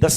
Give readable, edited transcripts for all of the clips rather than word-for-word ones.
10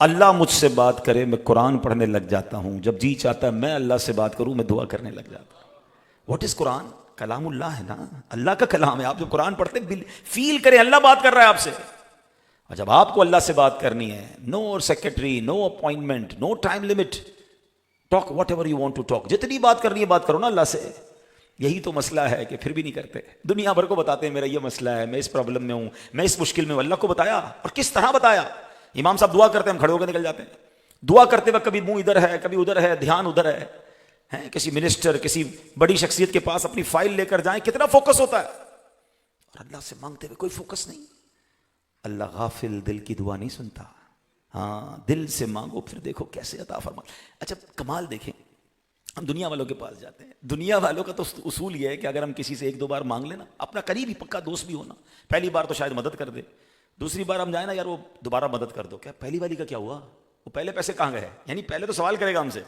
اللہ مجھ سے بات کرے میں قرآن پڑھنے لگ جاتا ہوں، جب جی چاہتا ہے میں اللہ سے بات کروں میں دعا کرنے لگ جاتا ہوں۔ واٹ از قرآن؟ کلام اللہ ہے نا، اللہ کا کلام ہے۔ آپ جو قرآن پڑھتے فیل کریں اللہ بات کر رہا ہے آپ سے، اور جب آپ کو اللہ سے بات کرنی ہے، no secretary, no appointment, no time limit, talk whatever you want to talk, جتنی بات کرنی ہے بات کرو نا اللہ سے۔ یہی تو مسئلہ ہے کہ پھر بھی نہیں کرتے، دنیا بھر کو بتاتے ہیں میرا یہ مسئلہ ہے، میں اس پرابلم میں ہوں، میں اس مشکل میں ہوں۔ اللہ کو بتایا، اور کس طرح بتایا؟ امام صاحب دعا کرتے ہیں، ہم کھڑے ہو کے نکل جاتے ہیں، دعا کرتے وقت کبھی منہ ادھر ہے کبھی ادھر ہے، دھیان ادھر ہے، کسی منسٹر کسی بڑی شخصیت کے پاس اپنی فائل لے کر جائیں کتنا فوکس ہوتا ہے، اور اللہ سے مانگتے ہوئے کوئی فوکس نہیں۔ اللہ غافل دل کی دعا نہیں سنتا، ہاں دل سے مانگو پھر دیکھو کیسے عطا فرما۔ اچھا کمال دیکھیں، ہم دنیا والوں کے پاس جاتے ہیں، دنیا والوں کا تو اصول یہ ہے کہ اگر ہم کسی سے ایک دو بار مانگ لینا، اپنا قریبی پکا دوست بھی ہونا، پہلی بار تو شاید مدد کر دے، دوسری بار ہم جائیں نا یار وہ دوبارہ مدد کر دو، کیا پہلی والی کا کیا ہوا، وہ پہلے پیسے کہاں گئے، یعنی پہلے تو سوال کرے گا ہم سے،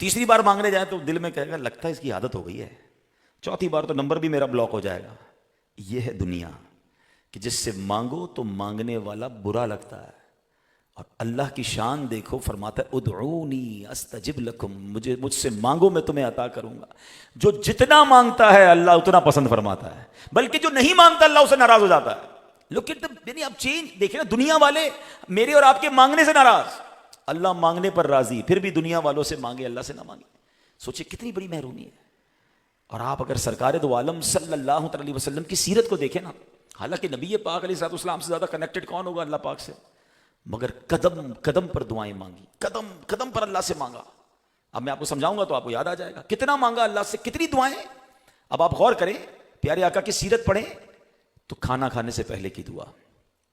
تیسری بار مانگنے جائیں تو دل میں کہے گا لگتا ہے اس کی عادت ہو گئی ہے، چوتھی بار تو نمبر بھی میرا بلاک ہو جائے گا۔ یہ ہے دنیا کہ جس سے مانگو تو مانگنے والا برا لگتا ہے، اور اللہ کی شان دیکھو، فرماتا ہے ادعونی استجب لکم، مجھ سے مانگو میں تمہیں عطا کروں گا۔ جو جتنا مانگتا ہے اللہ اتنا پسند فرماتا ہے، بلکہ جو نہیں مانگتا اللہ اسے ناراض ہو جاتا ہے۔ لوگ یعنی آپ چینج دیکھیں نا، دنیا والے میرے اور آپ کے مانگنے سے ناراض، اللہ مانگنے پر راضی، پھر بھی دنیا والوں سے مانگے اللہ سے نہ مانگے۔ سوچے کتنی بڑی محرومی ہے۔ اور آپ اگر سرکار دو عالم صلی اللہ علیہ وسلم کی سیرت کو دیکھیں نا، حالانکہ نبی پاک علیہ الصلوۃ والسلام سے زیادہ کنیکٹڈ کون ہوگا اللہ پاک سے، مگر قدم قدم پر دعائیں مانگی، قدم قدم پر اللہ سے مانگا۔ اب میں آپ کو سمجھاؤں گا تو آپ کو یاد آ جائے گا کتنا مانگا اللہ سے، کتنی دعائیں۔ اب آپ غور کریں، پیارے آقا کی سیرت پڑھیں تو کھانا کھانے سے پہلے کی دعا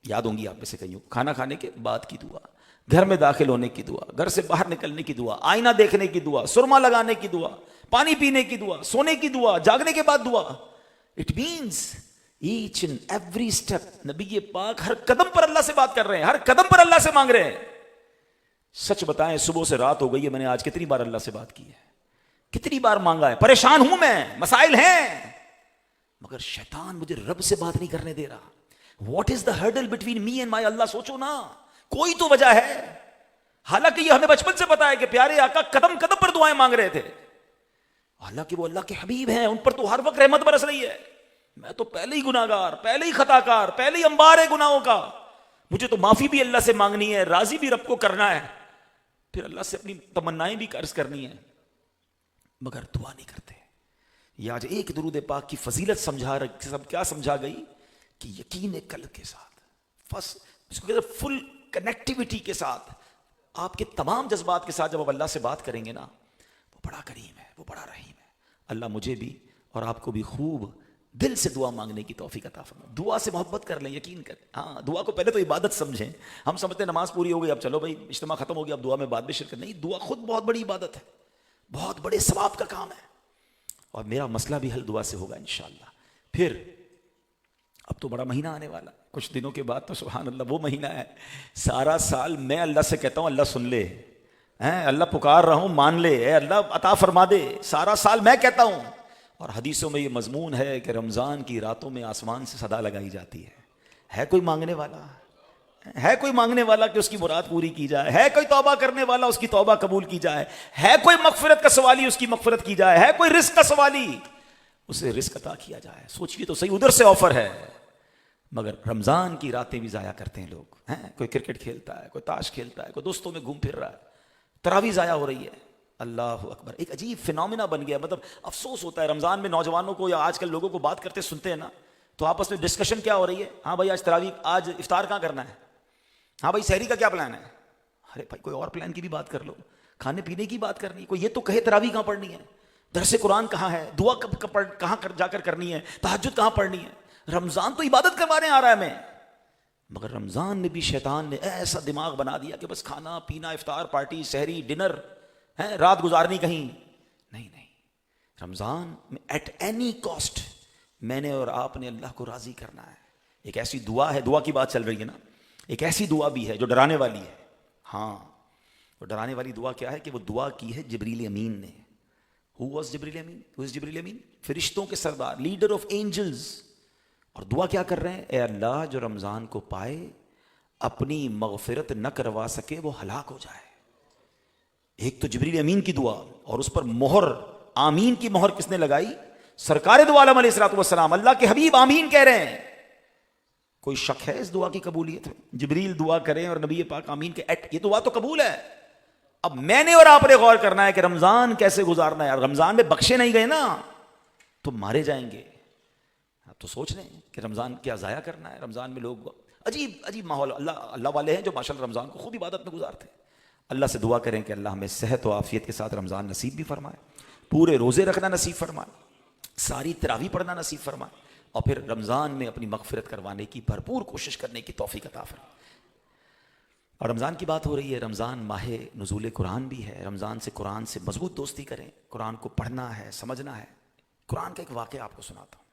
یاد ہوں گی آپ میں سے کئیوں، کھانا کھانے کے بعد کی دعا، گھر میں داخل ہونے کی دعا، گھر سے باہر نکلنے کی دعا، آئینہ دیکھنے کی دعا، سرما لگانے کی دعا، پانی پینے کی دعا، سونے کی دعا، جاگنے کے بعد دعا۔ It means each and every step نبی پاک ہر قدم پر اللہ سے بات کر رہے ہیں، ہر قدم پر اللہ سے مانگ رہے ہیں۔ سچ بتائیں صبح سے رات ہو گئی ہے، میں نے آج کتنی بار اللہ سے بات کی ہے، کتنی بار مانگا ہے، پریشان ہوں میں، مسائل ہیں، مگر شیطان مجھے رب سے بات نہیں کرنے دے رہا۔ What is the hurdle between me and my Allah? سوچو نا، کوئی تو وجہ ہے۔ حالانکہ یہ ہمیں بچپن سے پتا ہے کہ پیارے آقا قدم قدم پر دعائیں مانگ رہے تھے، حالانکہ وہ اللہ کے حبیب ہیں، ان پر تو ہر وقت رحمت برس رہی ہے۔ میں تو پہلے ہی گناہگار، پہلے ہی خطا کار، پہلے ہی انبار ہے گناہوں کا، مجھے تو معافی بھی اللہ سے مانگنی ہے، راضی بھی رب کو کرنا ہے، پھر اللہ سے اپنی تمنائیں بھی عرض کرنی ہے، مگر دعا نہیں کرتے۔ یہ آج ایک درود پاک کی فضیلت سمجھا سب کیا سمجھا گئی کہ یقین قلب کے ساتھ، فل کنیکٹیوٹی کے ساتھ، آپ کے تمام جذبات کے ساتھ جب آپ اللہ سے بات کریں گے نا، وہ بڑا کریم ہے، وہ بڑا رحیم ہے۔ اللہ مجھے بھی اور آپ کو بھی خوب دل سے دعا مانگنے کی توفیق عطا فرمائے، دعا سے محبت کر لیں، یقین کریں۔ ہاں دعا کو پہلے تو عبادت سمجھیں، ہم سمجھتے ہیں نماز پوری ہو گئی اب چلو بھائی اجتماع ختم ہو گیا اب دعا میں بعد میں شرکت، نہیں، دعا خود بہت بڑی عبادت ہے، بہت بڑے ثواب کا کام ہے، اور میرا مسئلہ بھی حل دعا سے ہوگا انشاءاللہ۔ پھر اب تو بڑا مہینہ آنے والا، کچھ دنوں کے بعد تو سبحان اللہ وہ مہینہ ہے، سارا سال میں اللہ سے کہتا ہوں اللہ سن لے، اللہ پکار رہا ہوں مان لے، اے اللہ عطا فرما دے، سارا سال میں کہتا ہوں۔ اور حدیثوں میں یہ مضمون ہے کہ رمضان کی راتوں میں آسمان سے صدا لگائی جاتی ہے کوئی مانگنے والا، ہے کوئی مانگنے والا کہ اس کی مراد پوری کی جائے، ہے کوئی توبہ کرنے والا اس کی توبہ قبول کی جائے، ہے کوئی مغفرت کا سوالی اس کی مغفرت کی جائے، ہے کوئی رزق کا سوالی اسے رزق عطا کیا جائے۔ سوچئے تو صحیح، ادھر سے آفر ہے، مگر رمضان کی راتیں بھی ضائع کرتے ہیں لوگ، کوئی کرکٹ کھیلتا ہے، کوئی تاش کھیلتا ہے، کوئی دوستوں میں گھوم پھر رہا ہے، تراویح ضائع ہو رہی ہے۔ اللہ اکبر، ایک عجیب فینومینا بن گیا، مطلب افسوس ہوتا ہے رمضان میں نوجوانوں کو یا آج کل لوگوں کو بات کرتے سنتے ہیں نا تو آپس میں ڈسکشن کیا ہو رہی ہے، ہاں بھائی آج تراویح، آج افطار کہاں کرنا ہے، ہاں بھائی سحری کا کیا پلان ہے، ارے بھائی کوئی اور پلان کی بھی بات کر لو، کھانے پینے کی بات کرنی، کوئی یہ تو کہے تراویح کہاں پڑھنی ہے، درس قرآن کہاں ہے، دعا کہاں جا کر کرنی ہے، تہجد کہاں پڑھنی ہے۔ رمضان تو عبادت کروانے آ رہا ہے ہمیں، مگر رمضان میں بھی شیطان نے ایسا دماغ بنا دیا کہ بس کھانا پینا، افطار پارٹی، سحری، ڈنر، رات گزارنی کہیں نہیں۔ رمضان میں ایٹ اینی کاسٹ میں نے اور آپ نے اللہ کو راضی کرنا ہے۔ ایک ایسی دعا ہے، دعا کی بات چل رہی ہے نا، ایک ایسی دعا بھی ہے جو ڈرانے والی ہے۔ ہاں وہ ڈرانے والی دعا کیا ہے کہ وہ دعا کی ہے جبریل امین نے۔ Who was Jibril Amin? Who is جبریل امین؟ فرشتوں کے سردار، لیڈر آف اینجلز۔ اور دعا کیا کر رہے ہیں؟ اے اللہ جو رمضان کو پائے اپنی مغفرت نہ کروا سکے وہ ہلاک ہو جائے. ایک تو جبریل امین کی دعا, اور اس پر مہر آمین کی مہر کس نے لگائی؟ سرکار دو عالم علیہ الصلوۃ والسلام, اللہ کے حبیب آمین کہہ رہے ہیں. کوئی شک ہے اس دعا کی قبولیت میں؟ جبریل دعا کریں اور نبی پاک آمین کے یہ دعا تو قبول ہے. اب میں نے اور آپ نے غور کرنا ہے کہ رمضان کیسے گزارنا ہے. رمضان میں بخشے نہیں گئے نا تو مارے جائیں گے. آپ تو سوچ رہے ہیں کہ رمضان کیا ضائع کرنا ہے. رمضان میں لوگ عجیب عجیب ماحول, اللہ والے ہیں جو ماشاءاللہ رمضان کو خوب عبادت میں گزارتے ہیں. اللہ سے دعا کریں کہ اللہ ہمیں صحت و عافیت کے ساتھ رمضان نصیب بھی فرمائے, پورے روزے رکھنا نصیب فرمائے, ساری تراویح پڑھنا نصیب فرمائے, اور پھر رمضان میں اپنی مغفرت کروانے کی بھرپور کوشش کرنے کی توفیق عطا فرمائے. اور رمضان کی بات ہو رہی ہے, رمضان ماہ نزول قرآن بھی ہے. رمضان سے قرآن سے مضبوط دوستی کریں. قرآن کو پڑھنا ہے, سمجھنا ہے. قرآن کا ایک واقعہ آپ کو سناتا ہوں.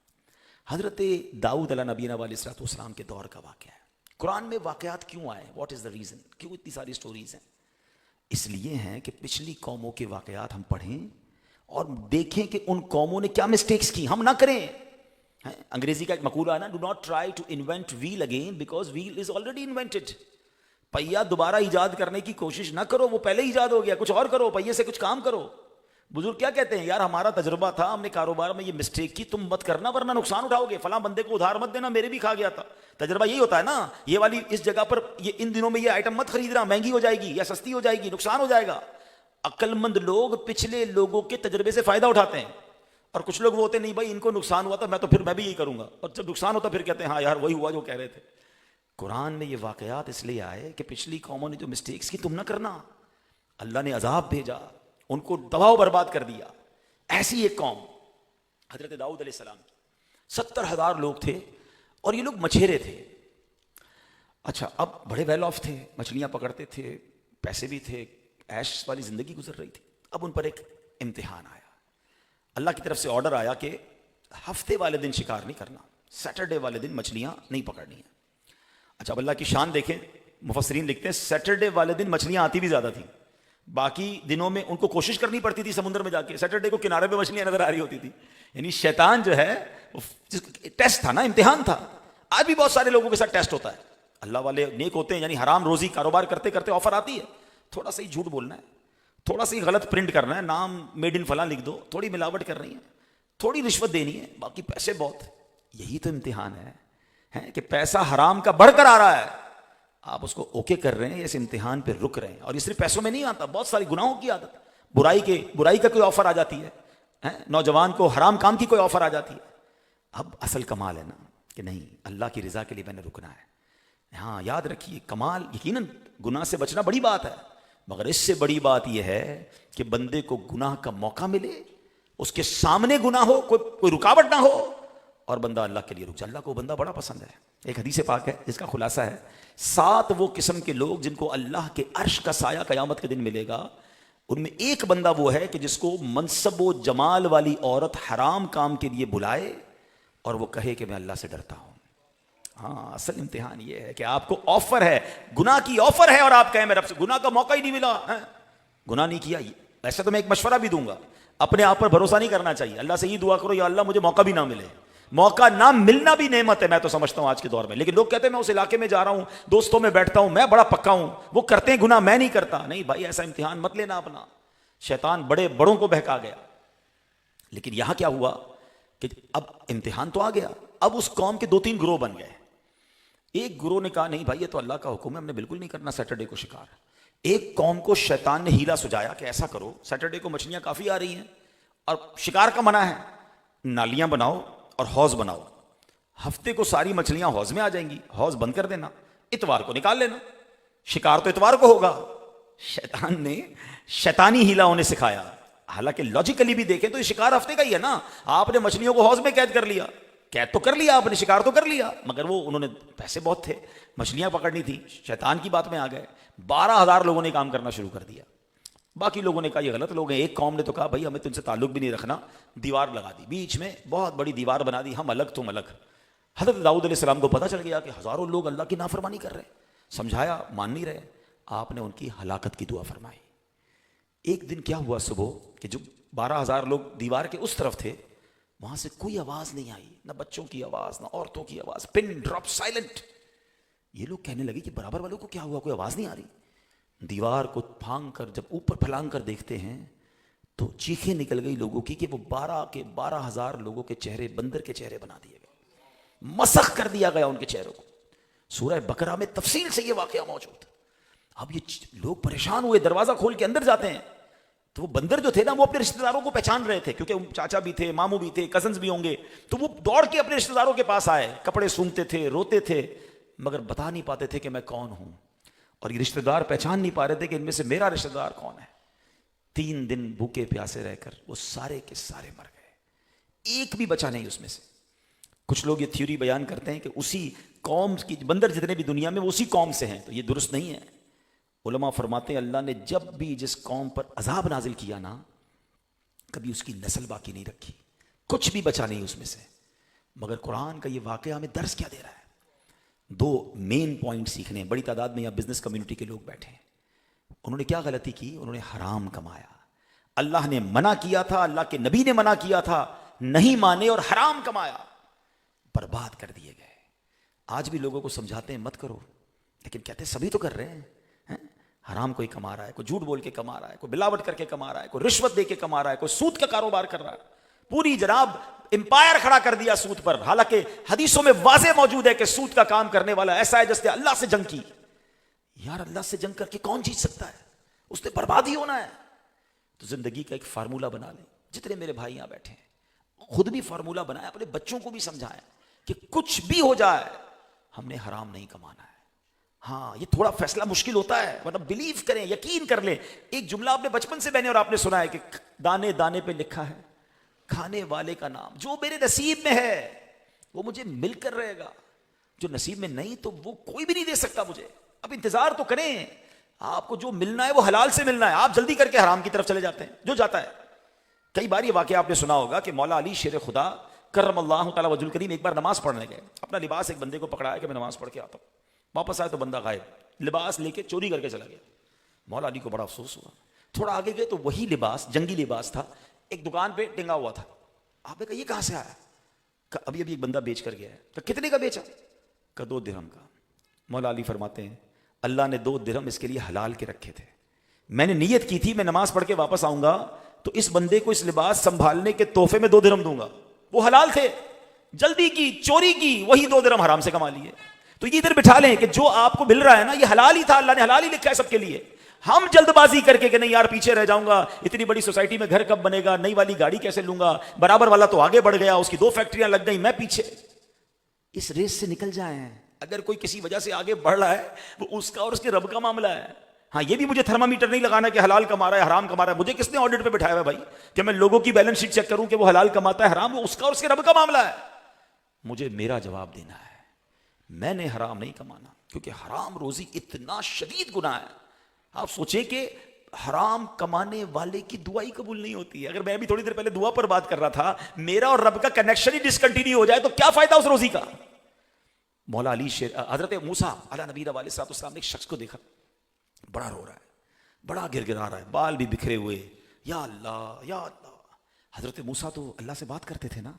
حضرت داؤد علیہ نبینا علیہ الصلوۃ والسلام کے دور کا واقعہ ہے. قرآن میں واقعات کیوں آئے؟ What is the reason? کیوں اتنی ساری سٹوریز ہیں؟ اس لیے ہیں کہ پچھلی قوموں کے واقعات ہم پڑھیں اور دیکھیں کہ ان قوموں نے کیا مسٹیکس کی, ہم نہ کریں. انگریزی کا ایک مقولہ ہے نا, do not try to invent wheel again because wheel is already invented. پہیا دوبارہ ایجاد کرنے کی کوشش نہ کرو, وہ پہلے ایجاد ہو گیا, کچھ اور کرو, پہیے سے کچھ کام کرو. بزرگ کیا کہتے ہیں, یار ہمارا تجربہ تھا, ہم نے کاروبار میں یہ مسٹیک کی, تم مت کرنا ورنہ نقصان اٹھاؤ گے. فلاں بندے کو ادھار مت دینا, میرے بھی کھا گیا تھا. تجربہ یہی ہوتا ہے نا, یہ والی اس جگہ پر یہ ان دنوں میں یہ آئٹم مت خریدنا, مہنگی ہو جائے گی یا سستی ہو جائے گی, نقصان ہو جائے گا. عقل مند لوگ پچھلے لوگوں کے تجربے سے فائدہ اٹھاتے ہیں, اور کچھ لوگ وہ ہوتے نہیں بھائی ان کو نقصان ہوا تھا میں بھی یہی کروں گا, اور جب نقصان ہوتا پھر کہتے ہیں ہاں یار وہی ہوا جو کہہ رہے تھے. قرآن میں یہ واقعات اس لیے آئے کہ پچھلی قوموں نے جو مسٹیکس کی تم نہ کرنا. اللہ نے عذاب بھیجا, ان کو تباہ و برباد کر دیا. ایسی ایک قوم حضرت داؤد علیہ السلام, 70,000 لوگ تھے اور یہ لوگ مچھیرے تھے. اچھا, اب بڑے ویل آف تھے, مچھلیاں پکڑتے تھے, پیسے بھی تھے, عیش والی زندگی گزر رہی تھی. اب ان پر ایک امتحان آیا. اللہ کی طرف سے آرڈر آیا کہ ہفتے والے دن شکار نہیں کرنا, سیٹرڈے والے دن مچھلیاں نہیں پکڑنی ہیں. اچھا, اب اللہ کی شان دیکھیں, مفسرین لکھتے ہیں سیٹرڈے والے دن مچھلیاں آتی بھی زیادہ تھیں, باقی دنوں میں ان کو کوشش کرنی پڑتی تھی سمندر میں جا کے. سیٹرڈے کو کنارے پہ مچھلیاں نظر آ رہی ہوتی تھی. یعنی شیطان جو ہے ٹیسٹ تھا نا, امتحان تھا. آج بھی بہت سارے لوگوں کے ساتھ ٹیسٹ ہوتا ہے. اللہ والے نیک ہوتے ہیں, یعنی حرام روزی کاروبار کرتے کرتے آفر آتی ہے, تھوڑا سا ہی جھوٹ بولنا ہے, تھوڑا سا ہی غلط پرنٹ کرنا ہے, نام میڈ ان فلاں لکھ دو, تھوڑی ملاوٹ کرنی ہے, تھوڑی رشوت دینی ہے, باقی پیسے بہت. یہی تو امتحان ہے کہ پیسہ حرام کا بڑھ کر آ رہا ہے, آپ اس کو اوکے کر رہے ہیں, اس امتحان پہ رک رہے ہیں. اور یہ صرف پیسوں میں نہیں آتا, بہت ساری گناہوں کی عادت, برائی کا کوئی آفر آ جاتی ہے, نوجوان کو حرام کام کی کوئی آفر آ جاتی ہے. اب اصل کمال ہے نا کہ نہیں, اللہ کی رضا کے لیے میں نے رکنا ہے. ہاں یاد رکھیے, کمال یقیناً گناہ سے بچنا بڑی بات ہے, مگر اس سے بڑی بات یہ ہے کہ بندے کو گناہ کا موقع ملے, اس کے سامنے گناہ ہو, کوئی رکاوٹ نہ ہو, اور بندہ اللہ کے لیے رک جائے. اللہ کو بندہ بڑا پسند ہے. ایک حدیث پاک ہے جس کا خلاصہ ہے, 7 وہ قسم کے لوگ جن کو اللہ کے عرش کا سایہ قیامت کے دن ملے گا, ان میں ایک بندہ وہ ہے کہ جس کو منصب و جمال والی عورت حرام کام کے لیے بلائے اور وہ کہے کہ میں اللہ سے ڈرتا ہوں. ہاں, اصل امتحان یہ ہے کہ آپ کو آفر ہے, گناہ کی آفر ہے, اور آپ کہیں میں رب سے گناہ کا موقع ہی نہیں ملا, گناہ نہیں کیا. ویسے تو میں ایک مشورہ بھی دوں گا, اپنے آپ پر بھروسہ نہیں کرنا چاہیے. اللہ سے یہ دعا کرو یا اللہ مجھے موقع بھی نہ ملے. موقع نہ ملنا بھی نعمت ہے, میں تو سمجھتا ہوں آج کے دور میں. لیکن لوگ کہتے ہیں میں اس علاقے میں جا رہا ہوں, دوستوں میں بیٹھتا ہوں, میں بڑا پکا ہوں, وہ کرتے ہیں گناہ, میں نہیں کرتا. نہیں بھائی, ایسا امتحان مت لینا اپنا. شیطان بڑوں کو بہکا گیا. لیکن یہاں کیا ہوا کہ اب امتحان تو آ گیا. اب اس قوم کے 2-3 گروہ بن گئے. ایک گروہ نے کہا نہیں بھائی یہ تو اللہ کا حکم ہے, ہم نے بالکل نہیں کرنا سیٹرڈے کو شکار. ایک قوم کو شیطان نے ہیلا سجایا کہ ایسا کرو, سیٹرڈے کو مچھلیاں کافی آ رہی ہیں اور شکار کا منع ہے, نالیاں بناؤ اور حوض بناؤ, ہفتے کو ساری مچھلیاں حوض میں آ جائیں گی, حوض بند کر دینا, اتوار کو نکال لینا, شکار تو اتوار کو ہوگا. شیطان نے شیطانی ہیلا انہیں سکھایا. حالانکہ لاجیکلی بھی دیکھیں تو یہ شکار ہفتے کا ہی ہے نا. آپ نے مچھلیوں کو حوض میں قید کر لیا, قید تو کر لیا آپ نے, شکار تو کر لیا, مگر وہ انہوں نے پیسے بہت تھے, مچھلیاں پکڑنی تھی, شیطان کی بات میں آ گئے. 12,000 لوگوں نے کام کرنا شروع کر دیا. باقی لوگوں نے کہا یہ غلط لوگ ہیں. ایک قوم نے تو کہا بھائی ہمیں تم سے تعلق بھی نہیں رکھنا, دیوار لگا دی بیچ میں, بہت بڑی دیوار بنا دی, ہم الگ تم الگ. حضرت داؤد علیہ السلام کو پتہ چل گیا کہ ہزاروں لوگ اللہ کی نافرمانی کر رہے ہیں. سمجھایا, مان نہیں رہے. آپ نے ان کی ہلاکت کی دعا فرمائی. ایک دن کیا ہوا صبح کہ جو 12,000 لوگ دیوار کے اس طرف تھے, وہاں سے کوئی آواز نہیں آئی, نہ بچوں کی آواز, نہ عورتوں کی آواز, پن ڈراپ سائلنٹ. یہ لوگ کہنے لگے کہ برابر والوں کو کیا ہوا, کوئی آواز نہیں آ رہی. دیوار کو پھانگ کر جب اوپر پھلانگ کر دیکھتے ہیں تو چیخیں نکل گئی لوگوں کی کہ وہ 12,000 لوگوں کے چہرے بندر کے چہرے بنا دیے گئے, مسخ کر دیا گیا ان کے چہروں کو. سورہ بقرہ میں تفصیل سے یہ واقعہ موجود. اب یہ لوگ پریشان ہوئے, دروازہ کھول کے اندر جاتے ہیں تو وہ بندر جو تھے نا وہ اپنے رشتہ داروں کو پہچان رہے تھے, کیونکہ چاچا بھی تھے, ماموں بھی تھے, کزنز بھی ہوں گے, تو وہ دوڑ کے اپنے رشتہ داروں کے پاس آئے, کپڑے سونگتے تھے, روتے تھے, مگر بتا نہیں پاتے تھے کہ میں کون ہوں. اور یہ رشتہ دار پہچان نہیں پا رہے تھے کہ ان میں سے میرا رشتہ دار کون ہے. 3 دن بھوکے پیاسے رہ کر وہ سارے کے سارے مر گئے, ایک بھی بچا نہیں اس میں سے. کچھ لوگ یہ تھیوری بیان کرتے ہیں کہ اسی قوم کی بندر جتنے بھی دنیا میں وہ اسی قوم سے ہیں, تو یہ درست نہیں ہے. علماء فرماتے ہیں اللہ نے جب بھی جس قوم پر عذاب نازل کیا نا, کبھی اس کی نسل باقی نہیں رکھی, کچھ بھی بچا نہیں اس میں سے. مگر قرآن کا یہ واقعہ ہمیں درس کیا دے رہا ہے؟ 2 مین پوائنٹ سیکھنے ہیں. بڑی تعداد میں یہاں بزنس کمیونٹی کے لوگ بیٹھے ہیں. انہوں نے کیا غلطی کی؟ انہوں نے حرام کمایا. اللہ نے منع کیا تھا, اللہ کے نبی نے منع کیا تھا, نہیں مانے اور حرام کمایا, برباد کر دیے گئے. آج بھی لوگوں کو سمجھاتے ہیں مت کرو, لیکن کہتے ہیں سبھی تو کر رہے ہیں. حرام کوئی کما رہا ہے, کوئی جھوٹ بول کے کما رہا ہے, کوئی ملاوٹ کر کے کما رہا ہے, کوئی رشوت دے کے کما رہا ہے, کوئی سود کا کاروبار کر رہا ہے. پوری جناب امپائر کھڑا کر دیا سود پر, حالانکہ حدیثوں میں واضح موجود ہے کہ سود کا کام کرنے والا ایسا ہے جس نے اللہ سے جنگ کی. یار اللہ سے جنگ کر کے کون جیت سکتا ہے؟ اس نے برباد ہی ہونا ہے. تو زندگی کا ایک فارمولہ بنا لیں. جتنے میرے بھائی یہاں بیٹھے ہیں خود بھی فارمولہ بنائیں, اپنے بچوں کو بھی سمجھائیں کہ کچھ بھی ہو جائے ہم نے حرام نہیں کمانا ہے. ہاں یہ تھوڑا فیصلہ مشکل ہوتا ہے, مطلب بلیو کریں, یقین کر لیں. ایک جملہ آپ نے بچپن سے میں نے اور آپ نے سنا ہے کہ دانے دانے پہ لکھا ہے کھانے والے کا نام. جو میرے نصیب میں ہے وہ مجھے مل کر رہے گا, جو نصیب میں نہیں تو وہ کوئی بھی نہیں دے سکتا مجھے. اب انتظار تو کریں, آپ کو جو ملنا ہے وہ حلال سے ملنا ہے. آپ جلدی کر کے حرام کی طرف چلے جاتے ہیں جو جاتا ہے. کئی بار یہ واقعہ آپ نے سنا ہوگا کہ مولا علی شیر خدا کرم اللہ تعالیٰ وجہ الکریم ایک بار نماز پڑھنے گئے. اپنا لباس ایک بندے کو پکڑایا کہ میں نماز پڑھ کے آتا ہوں. واپس آئے تو بندہ غائب, لباس لے کے چوری کر کے چلا گیا. مولا علی کو بڑا افسوس ہوا. تھوڑا آگے گئے تو وہی لباس, جنگی لباس تھا, ایک دکان پہ ٹنگا ہوا تھا. آپ نے کہا یہ کہاں سے آیا؟ کہا ابھی ایک بندہ بیچ کر گیا ہے. کہا کتنے کا بیچا؟ کہا 2 درہم کا. مولا علی فرماتے ہیں اللہ نے 2 درہم اس کے لیے حلال کے رکھے تھے. میں نے نیت کی تھی میں نماز پڑھ کے واپس آؤں گا تو اس بندے کو اس لباس سنبھالنے کے تحفے میں 2 درہم دوں گا. وہ حلال تھے, جلدی کی, چوری کی, وہی 2 درہم حرام سے کما لیے. تو یہ ادھر بٹھا لیں کہ جو آپ کو مل رہا ہے نا یہ حلال ہی تھا, اللہ نے حلال ہی لکھا ہے سب کے لیے. ہم جلد بازی کر کے کہ نہیں یار پیچھے رہ جاؤں گا, اتنی بڑی سوسائٹی میں گھر کب بنے گا, نئی والی گاڑی کیسے لوں گا, برابر والا تو آگے بڑھ گیا, اس کی 2 فیکٹریاں لگ گئی, میں پیچھے. اس ریس سے نکل جائیں. اگر کوئی کسی وجہ سے آگے بڑھ رہا ہے وہ اس کا اور اس کے رب کا معاملہ ہے. ہاں یہ بھی مجھے تھرمامیٹر نہیں لگانا کہ حلال کما رہا ہے حرام کما رہا ہے. مجھے کس نے آڈٹ پہ بٹھایا ہے بھائی کہ میں لوگوں کی بیلنس شیٹ چیک کروں کہ وہ حلال کماتا ہے حرام, وہ اس کا اور اس کے رب کا معاملہ ہے. مجھے میرا جواب دینا ہے, میں نے حرام نہیں کمانا, کیونکہ حرام روزی اتنا شدید گناہ ہے. آپ سوچیں کہ حرام کمانے والے کی دعا ہی قبول نہیں ہوتی ہے. اگر میں بھی تھوڑی دیر پہلے دعا پر بات کر رہا تھا, میرا اور رب کا کنیکشن ہی ڈسکنٹینیو ہو جائے تو کیا فائدہ اس روزی کا. مولا علی حضرت موسیٰ علیہ نبی علیہ السلام نے ایک شخص کو دیکھا, بڑا رو رہا ہے, بڑا گر گرا رہا ہے, بال بھی بکھرے ہوئے, یا اللہ یا اللہ. حضرت موسیٰ تو اللہ سے بات کرتے تھے نا,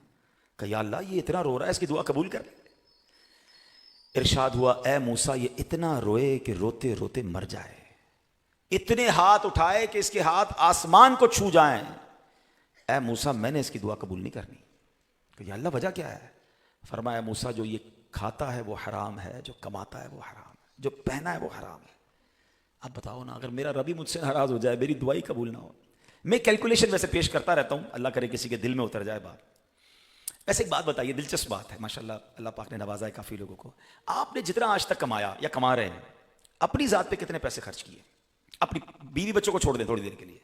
کہ یا اللہ یہ اتنا رو رہا ہے اس کی دعا قبول کر. ارشاد ہوا اے موسیٰ یہ اتنا روئے کہ روتے روتے مر جائے, اتنے ہاتھ اٹھائے کہ اس کے ہاتھ آسمان کو چھو جائیں. اے موسیٰ میں نے اس کی دعا قبول نہیں کرنی. کہ یا اللہ وجہ کیا ہے؟ فرمایا موسیٰ جو یہ کھاتا ہے وہ حرام ہے, جو کماتا ہے وہ حرام ہے, جو پہنا ہے وہ حرام ہے. اب بتاؤ نا, اگر میرا رب ہی مجھ سے ناراض ہو جائے, میری دعائی قبول نہ ہو. میں کیلکولیشن ویسے پیش کرتا رہتا ہوں, اللہ کرے کسی کے دل میں اتر جائے بات. ویسے ایک بات بتائیے, دلچسپ بات ہے, ماشاءاللہ اللہ پاک نے نوازا ہے کافی لوگوں کو. آپ نے جتنا آج تک کمایا یا کما رہے ہیں, اپنی ذات پہ کتنے پیسے خرچ کیے؟ اپنی بیوی بچوں کو چھوڑ دیں تھوڑی دیر کے لیے,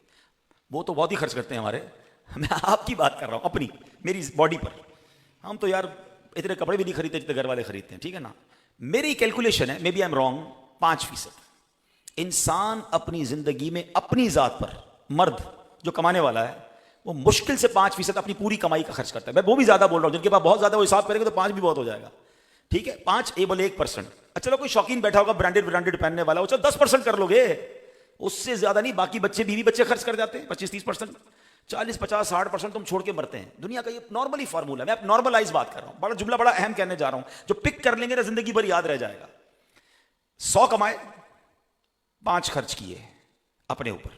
وہ تو بہت ہی خرچ کرتے ہیں ہمارے, میں آپ کی بات کر رہا ہوں اپنی, میری باڈی پر. ہم تو یار اتنے کپڑے بھی نہیں خریدتے جتنے گھر والے خریدتے ہیں, ٹھیک ہے نا. میری کیلکولیشن ہے, maybe I am wrong, 5%. انسان اپنی زندگی میں اپنی ذات پر, مرد جو کمانے والا ہے وہ مشکل سے 5% اپنی پوری کمائی کا خرچ کرتا ہے. میں وہ بھی زیادہ بول رہا ہوں, جن کے پاس بہت زیادہ وہ حساب کریں گے تو 5 بھی بہت ہو جائے گا, ٹھیک ہے. 5 بولے 1%. اچھا چلو کوئی شوقین بیٹھا ہوگا برانڈیڈ پہننے والا, وہ چلو 10% کر لو گے, اس سے زیادہ نہیں. باقی بچے بیوی بچے خرچ کر جاتے ہیں 25-30%, 40-50-60% تم چھوڑ کے مرتے ہیں. دنیا کا یہ نارملی فارمولا ہے, میں اب نارملائز بات کر رہا ہوں, بڑا جملہ بڑا اہم کہنے جا رہا ہوں, جو پک کر لیں گے نا زندگی بھر یاد رہ جائے گا. 100 کمائے 5 خرچ کیے اپنے اوپر،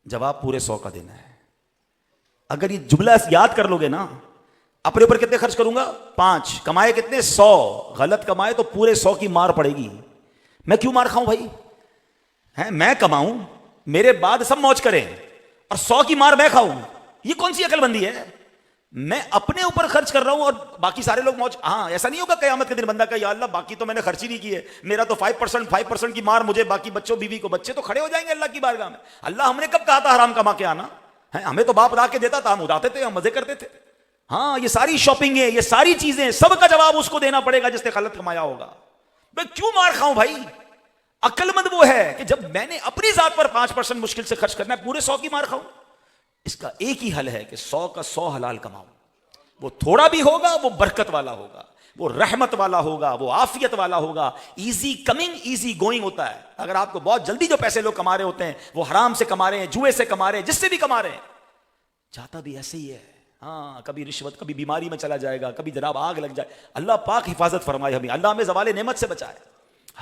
جواب پورے 100 کا دینا ہے. اگر یہ جملہ یاد کر لو گے نا، اپنے اوپر کتنے خرچ کروں گا 5، کمائے کتنے 100، غلط کمائے تو پورے 100 کی مار پڑے گی. میں کیوں مار کھاؤں بھائی؟ میں کماؤں، میرے بعد سب موج کریں، اور 100 کی مار میں کھاؤں؟ یہ کون سی عقل بندی ہے؟ میں اپنے اوپر خرچ کر رہا ہوں اور باقی سارے لوگ موج. ہاں ایسا نہیں ہوگا قیامت کے دن بندہ کہ یا اللہ باقی تو میں نے خرچ ہی نہیں کیے، میرا تو 5% کی مار مجھے، باقی بچوں بیوی کو. بچے تو کھڑے ہو جائیں گے اللہ کی بارگاہ میں. اللہ ہم نے کب کہا تھا حرام کما کے آنا؟ ہمیں تو باپ ادا کے دیتا تھا، ہم اڑاتے تھے، ہم مزے کرتے تھے. ہاں یہ ساری شاپنگ ہے، یہ ساری چیزیں، سب کا جواب اس کو دینا پڑے گا جس نے غلط کمایا ہوگا. میں کیوں مار کھاؤں بھائی؟ عقل مند وہ ہے کہ جب میں نے اپنی ذات پر 5% مشکل سے خرچ کرنا ہے، پورے 100 کی مار کھاؤں. اس کا ایک ہی حل ہے کہ 100 کا 100 حلال کماؤ. وہ تھوڑا بھی ہوگا وہ برکت والا ہوگا، وہ رحمت والا ہوگا، وہ عافیت والا ہوگا. ایزی کمنگ ایزی گوئنگ ہوتا ہے. اگر آپ کو بہت جلدی جو پیسے لوگ کما رہے ہوتے ہیں، وہ حرام سے کما رہے ہیں، جوئے سے کما رہے ہیں، جس سے بھی کما رہے ہیں، جاتا بھی ایسے ہی ہے. ہاں کبھی رشوت، کبھی بیماری میں چلا جائے گا، کبھی جناب آگ لگ جائے. اللہ پاک حفاظت فرمائے ہمیں، اللہ ہمیں زوال نعمت سے بچائے.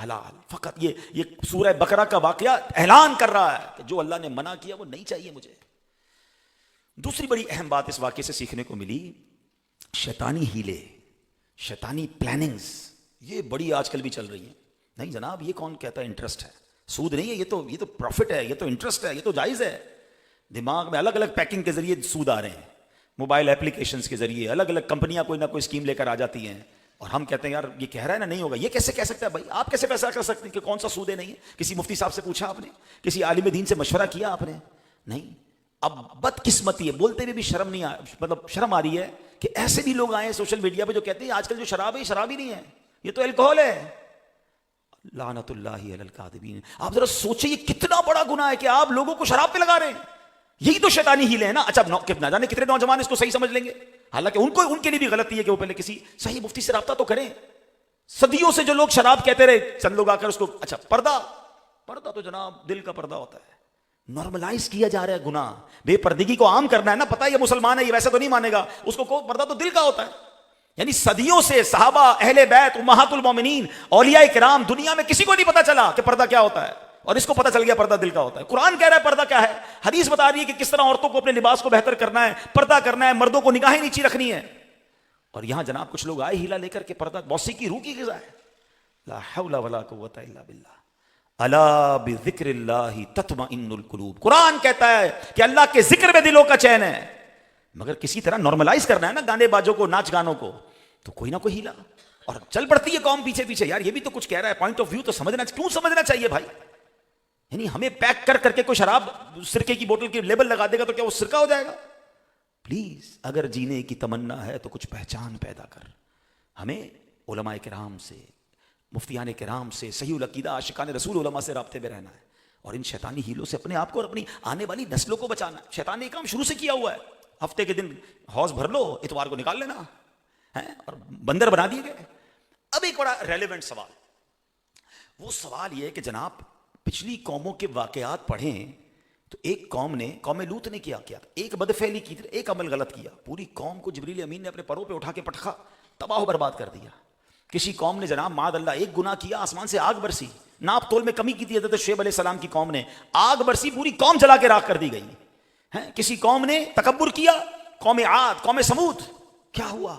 حلال فقط یہ سورہ بقرہ کا واقعہ اعلان کر رہا ہے کہ جو اللہ نے منع کیا وہ نہیں چاہیے مجھے. دوسری بڑی اہم بات اس واقعے سے سیکھنے کو ملی، شیطانی ہیلے، شیطانی پلاننگز، یہ بڑی آج کل بھی چل رہی ہیں. نہیں جناب یہ کون کہتا ہے انٹرسٹ ہے؟ سود نہیں ہے، یہ تو پروفٹ ہے، یہ تو انٹرسٹ ہے، یہ تو جائز ہے. دماغ میں الگ الگ پیکنگ کے ذریعے سود آ رہے ہیں، موبائل اپلیکیشنز کے ذریعے الگ الگ کمپنیاں کوئی نہ کوئی اسکیم لے کر آ جاتی ہیں، اور ہم کہتے ہیں یار یہ کہہ رہا ہے نا نہیں ہوگا. یہ کیسے کہہ سکتا ہے بھائی؟ آپ کیسے فیصلہ کر سکتے ہیں کہ کون سا سود ہے نہیں ہے؟ کسی مفتی صاحب سے پوچھا آپ نے؟ کسی عالم دین سے مشورہ کیا آپ نے؟ نہیں. اب بدقسمتی ہے، بولتے ہوئے بھی شرم نہیں مطلب شرم آ رہی ہے کہ ایسے بھی لوگ آئے ہیں سوشل میڈیا پہ جو کہتے ہیں آج کل جو شراب ہے یہ شراب ہی نہیں ہے، یہ تو الکوہل ہے. لعنت اللہ علی الکاذبین. آپ ذرا سوچیں یہ کتنا بڑا گناہ ہے کہ آپ لوگوں کو شراب پہ لگا رہے ہیں. یہی تو شیطانی ہیلے ہیں نا. اچھا نہ جانے کتنے نوجوان اس کو صحیح سمجھ لیں گے، حالانکہ ان کے لیے بھی غلطی ہے کہ وہ پہلے کسی صحیح مفتی سے رابطہ تو کریں. صدیوں سے جو لوگ شراب کہتے رہے، چند لوگ آ کر اس کو، اچھا پردہ تو جناب دل کا پردہ ہوتا ہے. نارملائز کیا جا رہا ہے گناہ، بے پردگی کو عام کرنا ہے نا. پتہ ہے یہ مسلمان ہے، یہ ویسے تو نہیں مانے گا، اس کو پردہ تو دل کا ہوتا ہے. یعنی صدیوں سے صحابہ، اہل بیت، امہات المومنین، اولیاء کرام، دنیا میں کسی کو نہیں پتا چلا کہ پردہ کیا ہوتا ہے، اور اس کو پتا چل گیا پردہ دل کا ہوتا ہے. قرآن کہہ رہا ہے پردہ کیا ہے، حدیث بتا رہی ہے کہ کس طرح عورتوں کو اپنے لباس کو بہتر کرنا ہے، پردہ کرنا ہے، مردوں کو نگاہیں نیچی رکھنی ہے. اور یہاں جناب کچھ لوگ آئے ہیلا لے کر کے پردہ موسیقی روح کی غذا ہے. لا حول ولا قوت الا باللہ. الا بذکر اللہ تطمئن القلوب. قرآن کہتا ہے کہ اللہ کے ذکر میں دلوں کا چین ہے. مگر کسی طرح نارملائز کرنا ہے نا گانے بازوں کو، ناچ گانوں کو، تو کوئی نہ کوئی ہیلا، اور چل پڑتی ہے قوم پیچھے پیچھے. یار یہ بھی تو کچھ کہہ رہا ہے، پوائنٹ آف ویو تو سمجھنا، کیوں سمجھنا چاہیے بھائی؟ یعنی ہمیں پیک کر کے کوئی شراب سرکے کی بوتل کی لیبل لگا دے گا تو کیا وہ سرکہ ہو جائے گا؟ پلیز اگر جینے کی تمنا ہے تو کچھ پہچان پیدا کر. ہمیں علماء کرام سے، مفتیان کرام سے، صحیح العقیدہ عاشقان رسول علماء سے رابطے میں رہنا ہے، اور ان شیطانی ہیلوں سے اپنے آپ کو اور اپنی آنے والی نسلوں کو بچانا ہے. شیطان نے یہ کام شروع سے کیا ہوا ہے. ہفتے کے دن حوض بھر لو، اتوار کو نکال لینا ہے، اور بندر بنا دیے گئے. اب ایک بڑا ریلیونٹ سوال، وہ سوال یہ ہے کہ جناب پچھلی قوموں کے واقعات پڑھیں تو ایک قوم نے، قوم لوط نے کیا ایک بدفعلی کی، ایک عمل غلط کیا، پوری قوم کو جبریل امین نے اپنے پروں پہ اٹھا کے پٹخا، تباہ و برباد کر دیا. کسی قوم نے جناب معاذ اللہ ایک گناہ کیا، آسمان سے آگ برسی، ناپ تول میں کمی کی تھی حضرت شعیب علیہ السلام کی قوم نے، آگ برسی، پوری قوم جلا کے راکھ کر دی گئی. کسی قوم نے تکبر کیا، قوم عاد، قوم سمود، کیا ہوا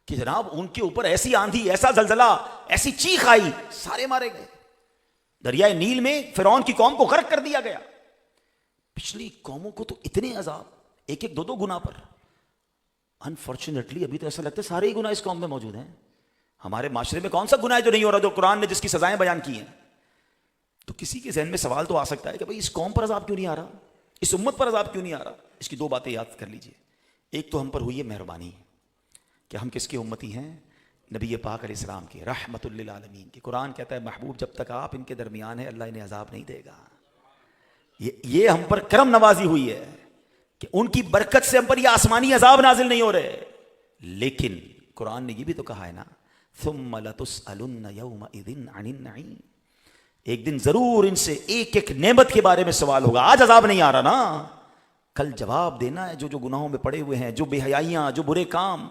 کہ جناب ان کے اوپر ایسی آندھی، ایسا زلزلہ، ایسی چیخ آئی، سارے مارے گئے. دریائے نیل میں فرعون کی قوم کو غرق کر دیا گیا. پچھلی قوموں کو تو اتنے عذاب، ایک ایک دو گناہ پر. انفارچونیٹلی ابھی تو ایسا لگتا ہے سارے ہی گناہ اس قوم میں موجود ہیں. ہمارے معاشرے میں کون سا گناہ ہے جو نہیں ہو رہا، جو قرآن نے جس کی سزائیں بیان کی ہیں؟ تو کسی کے ذہن میں سوال تو آ سکتا ہے کہ بھئی اس قوم پر عذاب کیوں نہیں آ رہا، اس امت پر عذاب کیوں نہیں آ رہا؟ اس کی دو باتیں یاد کر لیجئے. ایک تو ہم پر ہوئی ہے مہربانی کہ ہم کس کے امتی ہیں، نبی پاک علیہ السلام کے، رحمت للعالمین کی. قرآن کہتا ہے محبوب جب تک آپ ان کے درمیان ہیں اللہ انہیں عذاب نہیں دے گا. یہ ہم پر کرم نوازی ہوئی ہے کہ ان کی برکت سے ہم پر یہ آسمانی عذاب نازل نہیں ہو رہے. لیکن قرآن نے یہ بھی تو کہا ہے نا، ثم لتسألن یومئذ عن النعیم، ایک دن ضرور ان سے ایک ایک نعمت کے بارے میں سوال ہوگا. آج عذاب نہیں آ رہا نا، کل جواب دینا ہے. جو گناہوں میں پڑے ہوئے ہیں، جو بے حیائیاں، جو برے کام،